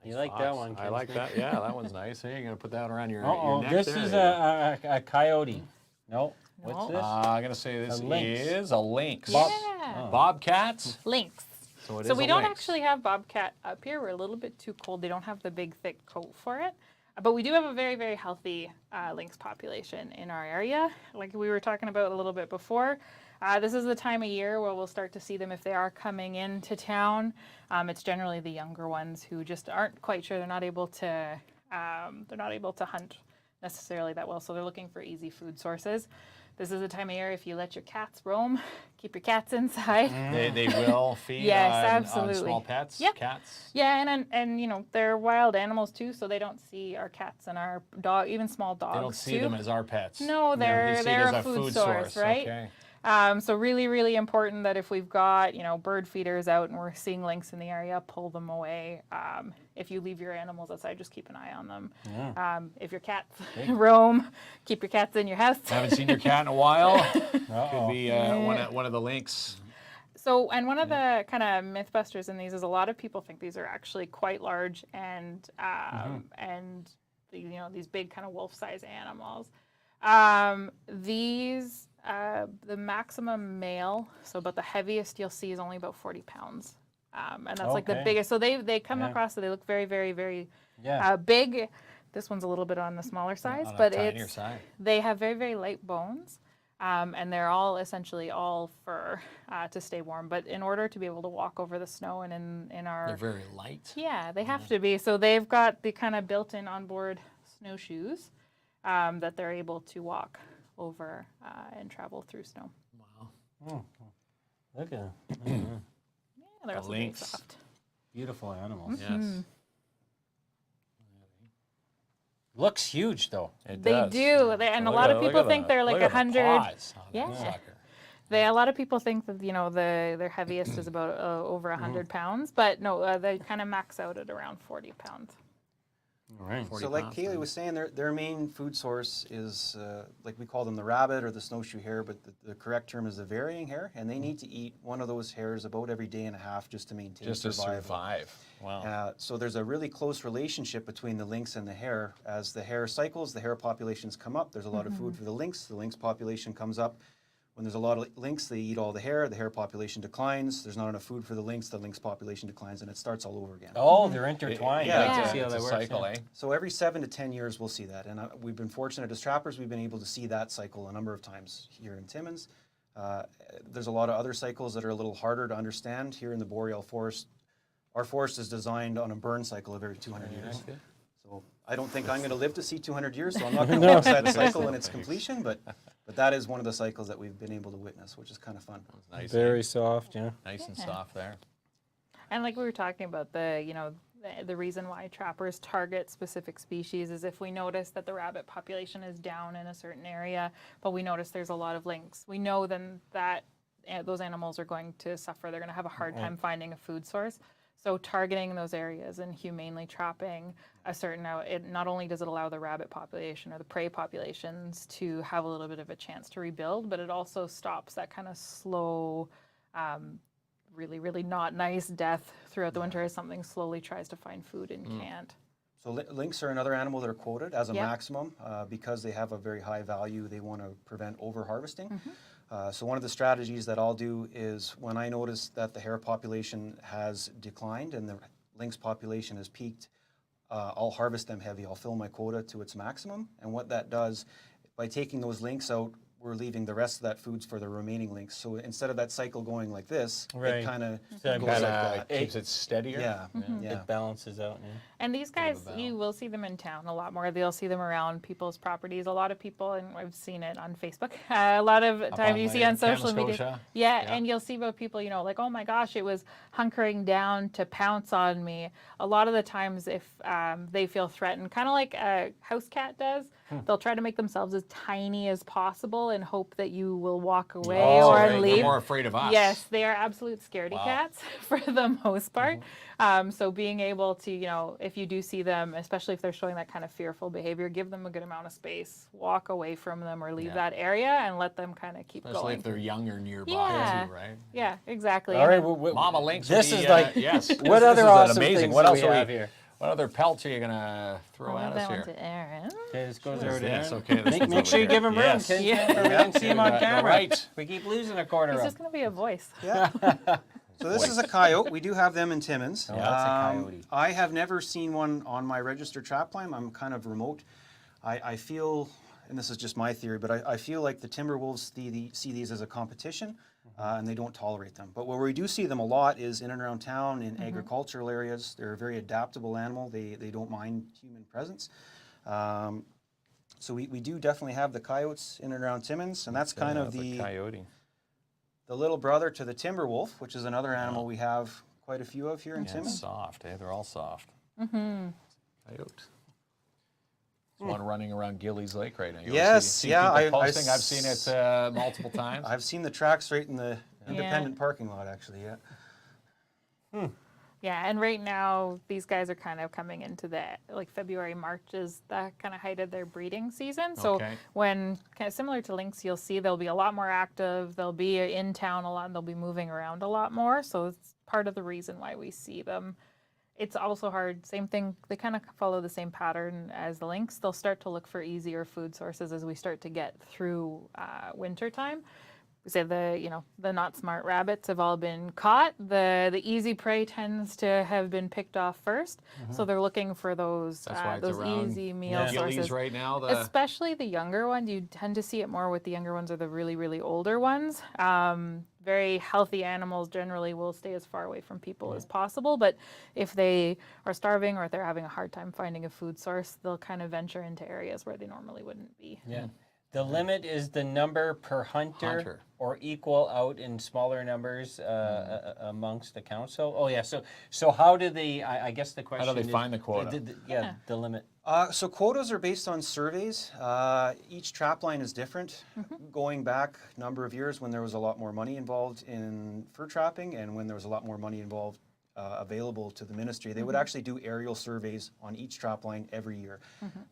You Nice like that fox. one, I like Kinsman? that. Yeah, that one's nice. Hey, you're gonna put that around your Oh, neck this there? is a coyote. No. What's No. this? I'm gonna say this A lynx. is a lynx. Yeah. Bobcats. Lynx. So it So is we a don't lynx. actually have bobcat up here. We're a little bit too cold. They don't have the big, thick coat for it. But we do have a very, very healthy lynx population in our area. Like we were talking about a little bit before, This is the time of year where we'll start to see them if they are coming into town. It's generally the younger ones who just aren't quite sure. They're not able to hunt necessarily that well, so they're looking for easy food sources. This is the time of year if you let your cats roam, keep your cats inside. They will feed Yes, on absolutely. small pets, Yep. cats. Yeah, and you know, they're wild animals too, so they don't see our cats and our dog, even small dogs They don't see too. them as our pets. No, They they're see it they're as a food source, right? Okay. So really, really important that if we've got, you know, bird feeders out and we're seeing lynx in the area, pull them away. If you leave your animals outside, just keep an eye on them. If your cats roam, keep your cats in your house. Haven't seen your cat in a while. Uh-oh. Could be one of the lynx. So, and one of the kind of mythbusters in these is a lot of people think these are actually quite large and you know, these big kind of wolf-size animals. These the maximum male, so about the heaviest you'll see is only about 40 pounds. And that's like the Okay. biggest. So they come Yeah. across, so they look very, very, very Yeah. big. This one's a little bit on the smaller size, On a but tinier it's side. they have very, very light bones. And they're all essentially all fur to stay warm. But in order to be able to walk over the snow and in our They're very light. yeah, they have to be. So they've got the kind of built-in onboard snowshoes that they're able to walk over and travel through snow. Wow. Look at them. Yeah, they're also very lynx. soft. Beautiful animals. Yes. Looks huge though. It They does. do, and a Look lot at of the- people look at think the- they're like look at the 100. paws on that Yeah. sucker. A lot of people think that, you know, their heaviest is about over 100 pounds, but no, they kind of max out at around 40 pounds. All right. 40 So like pounds, Kaylee was saying, their main food source is, like we call them the rabbit or the snowshoe hare, but the correct term is the varying hare, and they need to eat one of those hares about every day and a half just to maintain Just to survival. survive. Wow. So there's a really close relationship between the lynx and the hare. As the hare cycles, the hare populations come up. There's a lot of food for the lynx population comes up. When there's a lot of lynx, they eat all the hare population declines. There's not enough food for the lynx population declines, and it starts all over again. Oh, they're intertwined. Yeah. I can Yeah. see how It's that a works. cycle, yeah. eh? So every 7 to 10 years, we'll see that. And we've been fortunate as trappers, we've been able to see that cycle a number of times here in Timmins. There's a lot of other cycles that are a little harder to understand. Here in the boreal forest, our forest is designed on a burn cycle of every 200 years. So I don't think I'm going to live to see 200 years, so I'm not going to watch that cycle in its completion, but that is one of the cycles that we've been able to witness, which is kind of fun. Nice, Very soft, yeah. nice and soft there. And like we were talking about, the reason why trappers target specific species is if we notice that the rabbit population is down in a certain area, but we notice there's a lot of lynx, we know then that those animals are going to suffer. They're going to have a hard time finding a food source. So targeting those areas and humanely trapping a certain, it not only does it allow the rabbit population or the prey populations to have a little bit of a chance to rebuild, but it also stops that kind of slow, really, really not nice death throughout the winter as something slowly tries to find food and can't. So lynx are another animal that are quoted as a Yep. maximum because they have a very high value. They want to prevent over-harvesting. So one of the strategies that I'll do is when I notice that the hare population has declined and the lynx population has peaked, I'll harvest them heavy. I'll fill my quota to its maximum. And what that does, by taking those lynx out, we're leaving the rest of that foods for the remaining lynx. So instead of that cycle going like this, Right. it kind of So it goes like kinda that. Keeps it steadier. Yeah, yeah. It balances out. Yeah. And these guys, you will see them in town a lot more. They'll see them around people's properties. A lot of people, and I've seen it on Facebook, a lot of time on you the see on social media. Kamoskosha? Yeah, Yeah. and you'll see about people, like, oh my gosh, it was hunkering down to pounce on me. A lot of the times if they feel threatened, kind of like a house cat does, they'll try to make themselves as tiny as possible and hope that you will walk away Oh, or right. They're leave. more afraid of us. Yes, they are absolute scaredy Wow. cats for the most part. So being able to, if you do see them, especially if they're showing that kind of fearful behavior, give them a good amount of space, walk away from them or leave Yeah. that area and let them kind of keep Especially going. if they're younger nearby Yeah. too, right? Yeah, exactly. All And right. then- Mama lynx. This would is be, like yes. what this other is awesome amazing. things What do else we are have here? What other pelts are you gonna throw I'll at leave us that one here? to Aaron. Okay, this goes What over is there. this? Okay, this one's Make over sure you there. give him room, Yes. Ken. Yeah. We can see him on The camera. right. We keep losing a quarter It's of just going to be a voice. Yeah. So this is a coyote. We do have them in Timmins. Oh, that's a coyote. I have never seen one on my registered trap line. I'm kind of remote. I feel and this is just my theory, but I feel like the timber wolves see these as a competition, and they don't tolerate them. But where we do see them a lot is in and around town, in agricultural areas. They're a very adaptable animal. They don't mind human presence. So we do definitely have the coyotes in and around Timmins, and that's kind of the coyote. the little brother to the timber wolf, which is another animal we have quite a few of here in Yeah, Timmins. soft. Eh? They're all soft. Coyote. There's one running around Gillies Lake right now. You Yes, see yeah, people I posting. I've seen it multiple times. I've seen the tracks right in the independent parking lot, actually, yeah. Yeah, and right now these guys are kind of coming into the like February, March is the kind of height of their breeding season. So Okay. when kind of similar to lynx, you'll see they'll be a lot more active. They'll be in town a lot, and they'll be moving around a lot more. So it's part of the reason why we see them. It's also hard. Same thing. They kind of follow the same pattern as the lynx. They'll start to look for easier food sources as we start to get through winter time. We say the not smart rabbits have all been caught. The easy prey tends to have been picked off first, so they're looking for those That's why it's those around easy meal Gillies sources. right now. Especially the younger ones, you tend to see it more with the younger ones or the really, really older ones. Very healthy animals generally will stay as far away from people as possible, but if they are starving or if they're having a hard time finding a food source, they'll kind of venture into areas where they normally wouldn't be. Yeah. The limit is the number per hunter, or equal out in smaller numbers amongst the council. Oh yeah. So how do they? I guess the question. How do they is, find the quota? The limit. So quotas are based on surveys. Each trap line is different. Going back a number of years when there was a lot more money involved in fur trapping and when there was a lot more money involved available to the ministry, they would actually do aerial surveys on each trap line every year.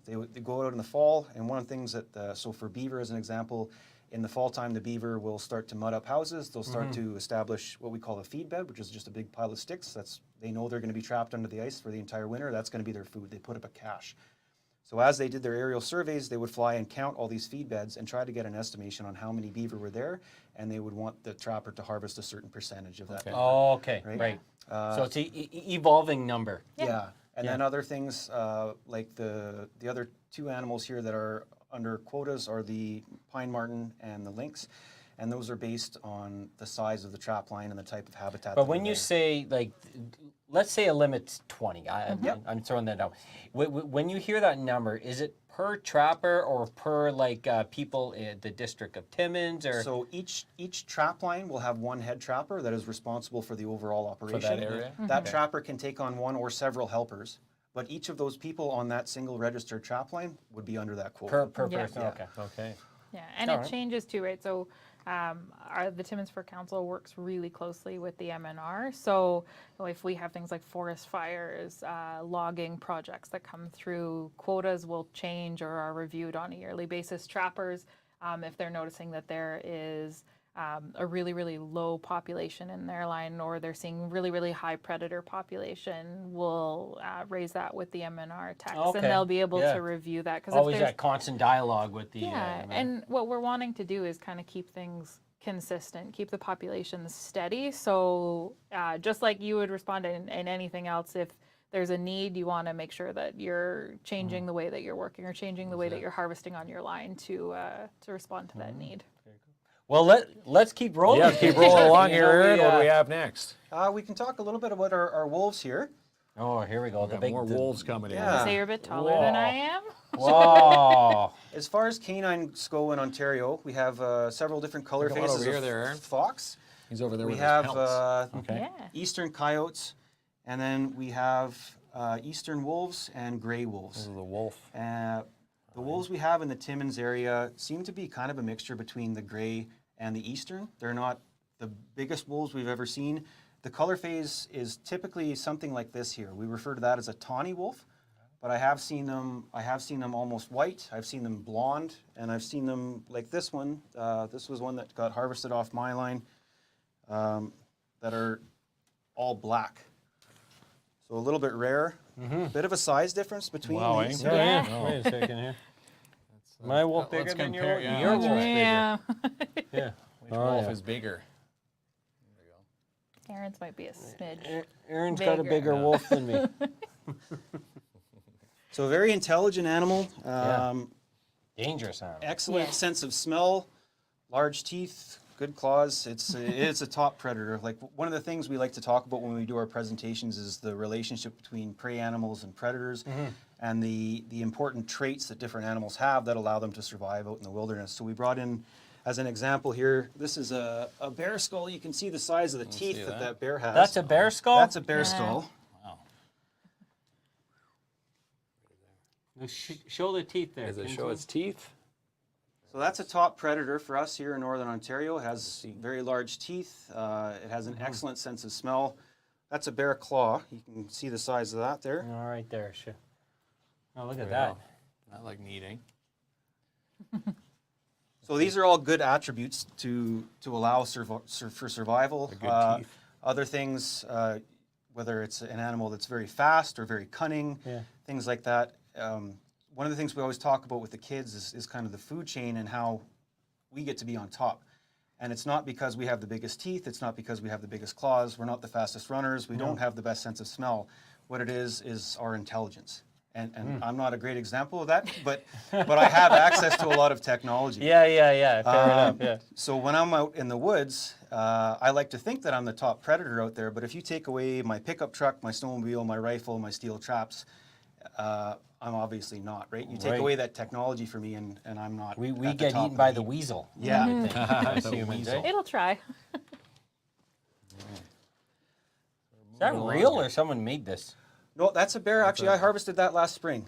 They go out in the fall, and one of the things that, so for beaver as an example, in the fall time the beaver will start to mud up houses. They'll start to establish what we call a feed bed, which is just a big pile of sticks. They know they're going to be trapped under the ice for the entire winter. That's going to be their food. They put up a cache. So as they did their aerial surveys, they would fly and count all these feed beds and try to get an estimation on how many beaver were there, and they would want the trapper to harvest a certain percentage of that. Okay. beaver, Oh, okay. right? Right. So it's an evolving number. Yeah. And then other things like the other two animals here that are under quotas are the pine marten and the lynx, and those are based on the size of the trap line and the type of habitat. But that when they're you in. say, like, let's say a limit's 20. I'm throwing that out. When you hear that number, is it per trapper or per people in the district of Timmins or So each trap line will have one head trapper that is responsible for the overall operation. area? That trapper can take on one or several helpers, but each of those people on that single registered trap line would be under that quota. per Yeah. person? Yeah. Okay. Okay. Yeah, and All right. it changes too, right? So the Timmins Fur Council works really closely with the MNR. So if we have things like forest fires, logging projects that come through, quotas will change or are reviewed on a yearly basis. Trappers, if they're noticing that there is a really, really low population in their line or they're seeing really, really high predator population, will raise that with the MNR techs Okay. and they'll be able Yeah. to review that. 'Cause Always if there's that constant dialogue with the. yeah, and what we're wanting to do is kind of keep things consistent, keep the population steady. So just like you would respond in anything else, if there's a need, you want to make sure that you're changing the way that you're working or changing the way that you're harvesting on your line to respond to that need. Well, let's keep rolling. Yeah, keep rolling along You here, know, Aaron. What do we have next? We can talk a little bit about our wolves here. Oh, here we go. We got more wolves coming Yeah. So you're a bit taller than I am. Whoa. As far as canines go in Ontario, we have several different color Come on phases over here of there, Aaron. fox. He's over there We with have his pelts. Okay. Yeah. eastern coyotes, and then we have eastern wolves and gray wolves. This is the wolf. The wolves we have in the Timmins area seem to be kind of a mixture between the gray and the eastern. They're not the biggest wolves we've ever seen. The color phase is typically something like this here. We refer to that as a tawny wolf, but I have seen them almost white. I've seen them blonde, and I've seen them like this one. This was one that got harvested off my line, that are all black. So a little bit rare. Bit of a size difference between Wow, these. eh? Yeah. Wait a second here. My wolf let's bigger than your compare- wolf? yeah, Your that's wolf's right. Yeah. bigger. Yeah. Which wolf is bigger? Aaron's might be a smidge. Aaron's got a Bigger. bigger wolf than me. So a very intelligent animal. Dangerous animal. Excellent Yeah. sense of smell, large teeth, good claws. It's a top predator. Like one of the things we like to talk about when we do our presentations is the relationship between prey animals and predators, and the important traits that different animals have that allow them to survive out in the wilderness. So we brought in, as an example here, this is a bear skull. You can see the size of the teeth that bear has. That's a bear skull? That's a bear skull. Show the teeth there. Does it Can show you- its teeth? So that's a top predator for us here in Northern Ontario. It has very large teeth. It has an excellent sense of smell. That's a bear claw. You can see the size of that there. All right, there. Sure. Oh, look at Yeah. that. Not like kneading. So these are all good attributes to allow for survival. good teeth. Other things, whether it's an animal that's very fast or very cunning, Yeah. things like that. One of the things we always talk about with the kids is kind of the food chain and how we get to be on top. And it's not because we have the biggest teeth. It's not because we have the biggest claws. We're not the fastest runners. We don't have the best sense of smell. What it is our intelligence. And I'm not a great example of that, but I have access to a lot of technology. Yeah. Fair enough. Yeah. So when I'm out in the woods, I like to think that I'm the top predator out there. But if you take away my pickup truck, my snowmobile, my rifle, my steel traps, I'm obviously not, right? You take Right. away that technology for me, and I'm not. We at the get top eaten of by the the heap. weasel. Yeah. I think, as humans, eh? It'll try. Is that real or someone made this? No, that's a bear. Actually, I harvested that last spring.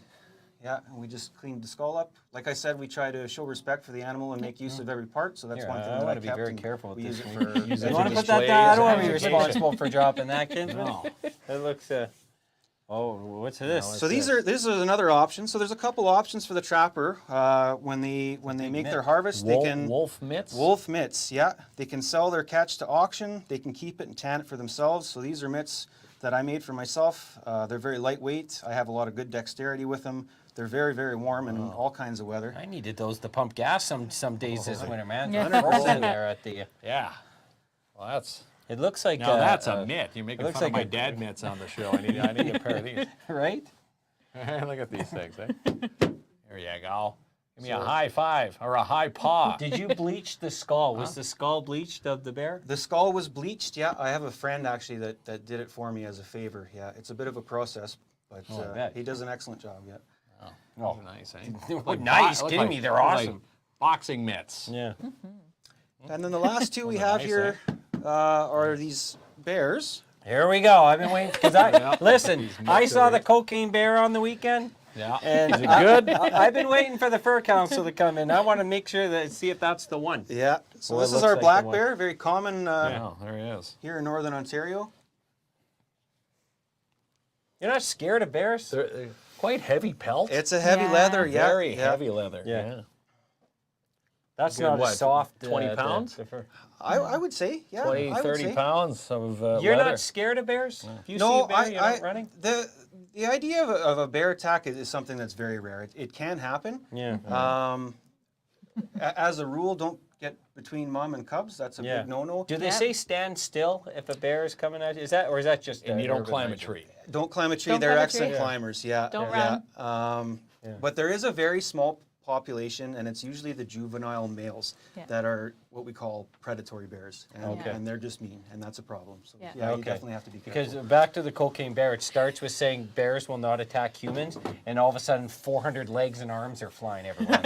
Yeah, and we just cleaned the skull up. Like I said, we try to show respect for the animal and make use of every part. So that's Here, one thing I that I want to be kept. very and careful with we this. use it when for. you Use it you for want to put that displays down? I don't and want to be education. responsible for dropping that, Kinsman. No. It looks. Oh, what's this? So this is another option. So there's a couple options for the trapper when they make their harvest. They can Wolf mitts? wolf mitts. Yeah, they can sell their catch to auction. They can keep it and tan it for themselves. So these are mitts that I made for myself. They're very lightweight. I have a lot of good dexterity with them. They're very, very warm in all kinds of weather. I needed those to pump gas some days this winter, man. Yeah. 100% there at the. Yeah. Well, that's... It looks like Now that's a mitt. You're making looks fun of like my a- dad mitts on the show. I need a pair of these. right. Look at these things, eh? There you go. Give me a high five or a high paw. Did you bleach the skull? Was the skull bleached of the bear? The skull was bleached. Yeah, I have a friend actually that did it for me as a favor. Yeah, it's a bit of a process, but I bet. he does an excellent job. Yeah. Oh, Nice, eh? nice. Look Kidding me? They're awesome. like boxing mitts. Yeah. And then the last two we Those are have nice, here are these bears. Here we go. I've been waiting because listen. I saw the cocaine bear on the weekend. Yeah. And Is it good? I've been waiting for the Fur Council to come in. I want to make sure that see if that's the one. Yeah. So Well, it this is looks our like black the one. bear, very common Oh, there he is. here in Northern Ontario. You're not scared of bears? They're quite heavy pelt. It's a heavy Yeah. leather. Yeah. Very yeah. heavy leather. Yeah. Yeah. That's Good, not what, a soft 20 pounds? the fur. I would say. Yeah. 20, I would 30 say. pounds of You're leather. not scared of bears? If you see No, a bear, you're not running? the idea of a bear attack is something that's very rare. It can happen. Yeah. As a rule, don't get between mom and cubs. That's a Yeah. big no-no. Do they Yeah. say stand still if a bear is coming at you? Is that just And you don't urban climb a legend? tree. Don't climb a tree. Don't They're climb a excellent tree. climbers. Yeah. Don't yeah. run. But there is a very small population, and it's usually the juvenile males Yeah. that are what we call predatory bears, and, Okay. and they're just mean, and that's a problem. So Yeah. yeah, you Okay. definitely have to be careful. Because back to the cocaine bear, it starts with saying bears will not attack humans, and all of a sudden 400 legs and arms are flying everywhere.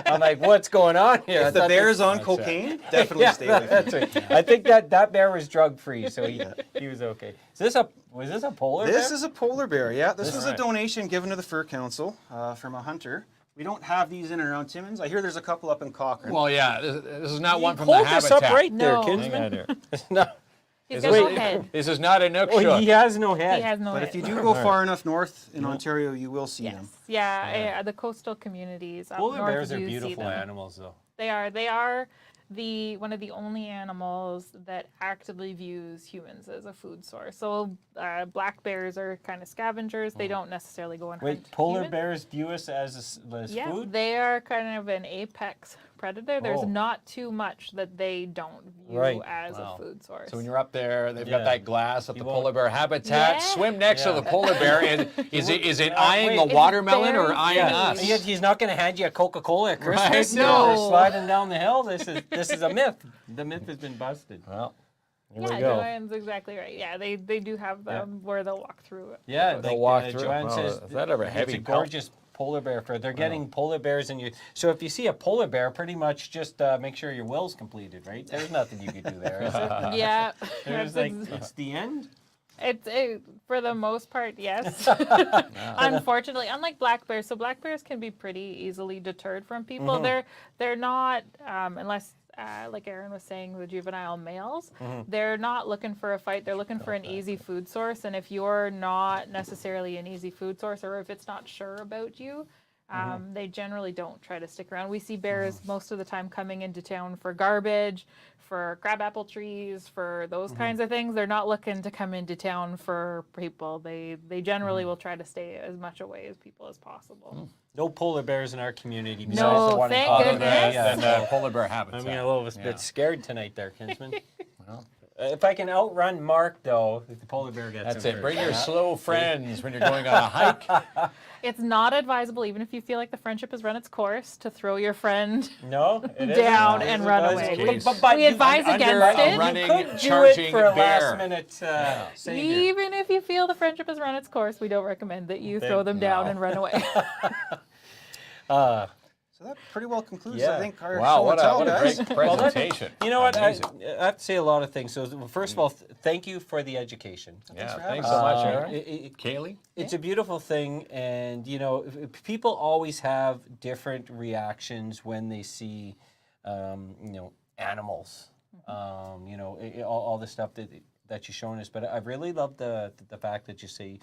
I'm like, what's going on here? I if the thought bear this- is on cocaine, definitely yeah, stay away from that's it. right. I think that bear was drug free, so he was okay. Was this a polar bear? This is a polar bear. Yeah, this was a right. donation given to the Fur Council from a hunter. We don't have these in and around Timmins. I hear there's a couple up in Cochrane. Well, yeah, this is not one from Hold the this habitat. up right there, No. Kinsman. No. He's Is got this- no head. This is not a nook Oh, shook. he has no head. He has no but head. if you do go far enough north in Ontario, you will see them. Yes. Yeah, the coastal communities up Polar north bears are do see beautiful them. animals, though. They are. They are one of the only animals that actively views humans as a food source. So black bears are kind of scavengers. They don't necessarily go and Wait, hunt polar humans. bears view us as Yeah, food? they are kind of an apex predator, there's Oh. not too much that they don't view Right. as Wow. a food source. So when you're up there, they've Yeah. got that glass at the won't- polar bear habitat. Yeah. Swim next to Yeah. the polar bear. And is it eyeing wait. the watermelon or very eyeing cute. us? He's not going to hand you a Coca-Cola at Christmas. No. You're sliding down the hill. This is a myth. The myth has been busted. Well, here Yeah, we go. Joanne's exactly right. Yeah, they do have where they'll walk through it. Yeah, They'll walk through. Joanne Wow, says is that ever heavy it's a pelt? gorgeous polar bear fur. They're getting polar bears in you. So if you see a polar bear, pretty much just make sure your will's completed, right? There's nothing you could do there, is there? Yeah, There's that's like it's the end. It's for the most part, yes. Unfortunately, unlike black bears, so black bears can be pretty easily deterred from people. They're not unless. Like Aaron was saying, the juvenile males, they're not looking for a fight. They're looking for an easy food source. And if you're not necessarily an easy food source, or if it's not sure about you, they generally don't try to stick around. We see bears most of the time coming into town for garbage, for crabapple trees, for those kinds of things. They're not looking to come into town for people. They generally will try to stay as much away as people as possible. No polar bears in our community besides No, the one in thank Colorado. goodness. Yeah, And so polar bear habitat. I'm getting a little Yeah. bit scared tonight there, Kinsman. Well. If I can outrun Mark, though, the polar bear gets That's him it. first. Bring your slow friends when you're going on a hike. It's not advisable, even if you feel like the friendship has run its course, to throw your friend No, it isn't. down It and isn't run advisable. away. Case. But We you- advise under against a it. running, You could do charging it for a bear. last minute savior. Even if you feel the friendship has run its course, we don't recommend that you throw them down and run away. So that pretty well concludes, Yeah. I think, our Wow, show what and tell, a guys. great presentation. You know what? I Amazing. have to say a lot of things. So first of all, thank you for the education. Yeah, for thanks having so much, Uh, Aaron. it- Kaylee? It's a beautiful thing, and you know, people always have different reactions when they see, you know, animals. You know, all the stuff that you're showing us. But I really love the fact that you say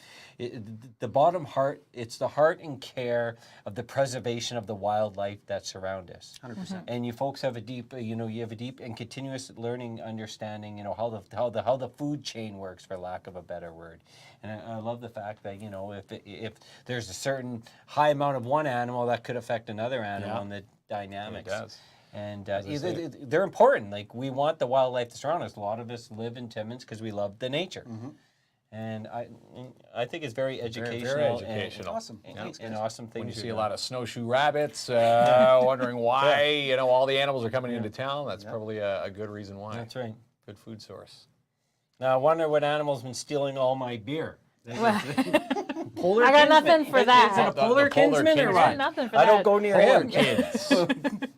the bottom heart. It's the heart and care of the preservation of the wildlife that surround us. 100%. And you folks have a deep, you know, you have a deep and continuous learning, understanding, you know, how the food chain works, for lack of a better word. And I love the fact that, you know, if there's a certain high amount of one animal, that could affect another animal Yeah. and the dynamics. It does. And say. they're important. Like, we want the wildlife to surround us. A lot of us live in Timmins because we love the nature. And I think it's very educational. Very educational. Awesome. And, Thanks, an guys. awesome thing. When you to see do. a lot of snowshoe rabbits, wondering why, you know, all the animals are coming into town, that's probably a good reason why. That's right. Good food source. Now, I wonder what animal's been stealing all my beer. Polar I got kinsman. nothing for Is that. it a The polar polar kinsman or kinsman. what? I got nothing for I don't that. go near Polar him. kids.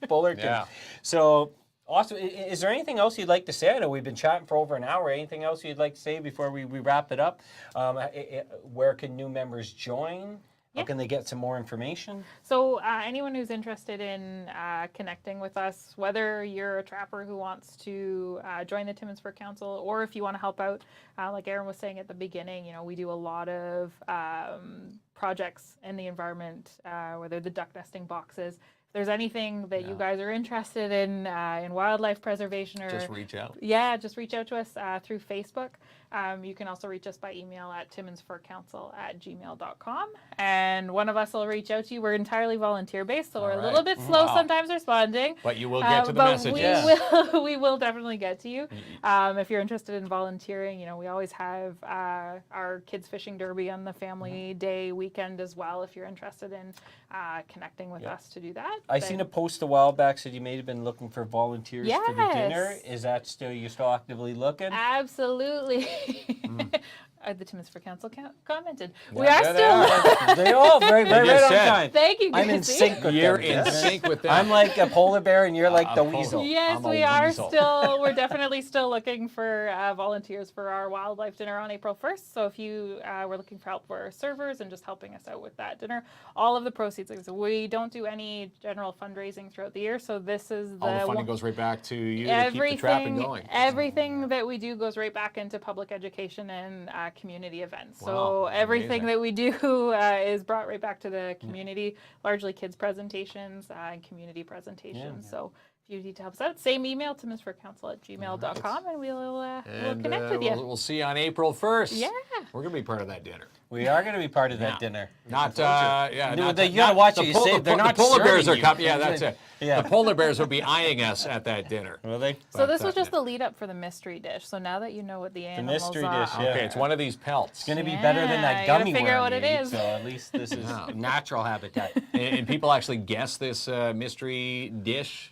Polar Yeah. kids. So, awesome. Is there anything else you'd like to say? I know we've been chatting for over an hour. Anything else you'd like to say before we wrap it up? Where can new members join? How Yeah. can they get some more information? So anyone who's interested in connecting with us, whether you're a trapper who wants to join the Timmins Fur Council, or if you want to help out, like Aaron was saying at the beginning, you know, we do a lot of projects in the environment, whether the duck nesting boxes. If there's anything that you guys are interested in wildlife preservation, or Just reach out. yeah, just reach out to us through Facebook. You can also reach us by email at timminsfurcouncil@gmail.com, and one of us will reach out to you. We're entirely volunteer based, so we're a right. little bit slow Wow. sometimes responding. But you will get to the but message. we will definitely get to you. If you're interested in volunteering, you know, we always have our kids fishing derby on the family day weekend as well. If you're interested in connecting with us to do that, I seen a post a while back said you may have been looking for volunteers for the dinner. Yes. Is that still, you're still actively looking? Absolutely. The Timmins Fur Council commented. We Yeah, are there they still. are. They all very just right on said. time. Thank you, I'm in Gracie. sync with You're them. in sync with them. I'm like a polar bear and you're like the I'm weasel. Yes, I'm a we are weasel. still. We're definitely still looking for volunteers for our wildlife dinner on April 1st. So if you were looking for help for servers and just helping us out with that dinner, all of the proceeds. Like, so we don't do any general fundraising throughout the year. So this is All the funding one- goes right back to you to keep the trapping going. Everything that we do goes right back into public education and community events. So Wow, everything amazing. that we do is brought right back to the community, largely kids presentations and community presentations. So if you need to help us out, same email, timminsfurcouncil@gmail.com, and we'll And connect with you. we'll see you on April 1st. Yeah. We're going to be part of that dinner. We are going to be part of that dinner. Not, yeah. No, not, you gotta watch the it. You pol- say the, they're po- not the polar bears serving are you. coming. Yeah, that's it. Yeah. The polar bears will be eyeing us at that dinner. Will they? So this But, was just the lead up for the mystery dish. So now that you know what the animals mystery are, dish, yeah. Okay, it's one of these pelts. It's going to be better than that Yeah, you gotta gummy figure out worm what you it eat, is. So at least this is natural habitat. And people actually guess this mystery dish.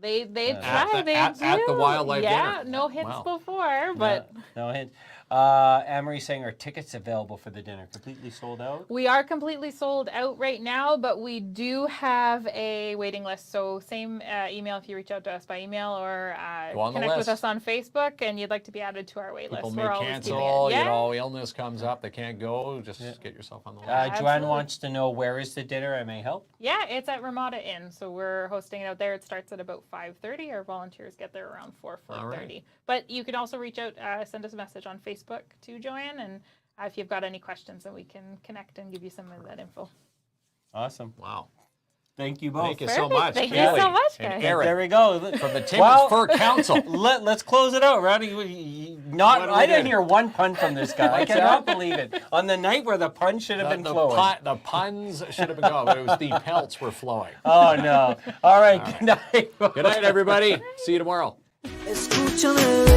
they At try. the- They at the do. wildlife yeah, dinner. no hints Wow. before, but. No hint. Anne-Marie saying, are tickets available for the dinner? Completely sold out? We are completely sold out right now, but we do have a waiting list. So same email if you reach out to us by email or Go on the connect with list. us on Facebook and you'd like to be added to our wait People list. may We're always keeping cancel, it. Yeah. you know, illness comes up, they can't go. Just get yourself on the list. Joanne Absolutely. wants to know, where is the dinner? I may help. Yeah, it's at Ramada Inn. So we're hosting it out there. It starts at about 5:30. Our volunteers get there around 4:30. right. But you can also reach out, send us a message on Facebook to Joanne, and if you've got any questions, then we can connect and give you some of that info. Awesome. Wow. Thank you both. Thank you so Perfect. much, Thank you Kelly so much, and guys. Eric There we go. from the Timmins Well, Fur Council. Let's close it out, Rowdy. What do I we didn't do? hear one pun from this guy. I What's cannot that? believe it. On the night where the pun should have been The flowing. the puns should have been going, but it was the pelts were flowing. Oh, no. All right. Good night. Good night, everybody. See you tomorrow. Escúchame.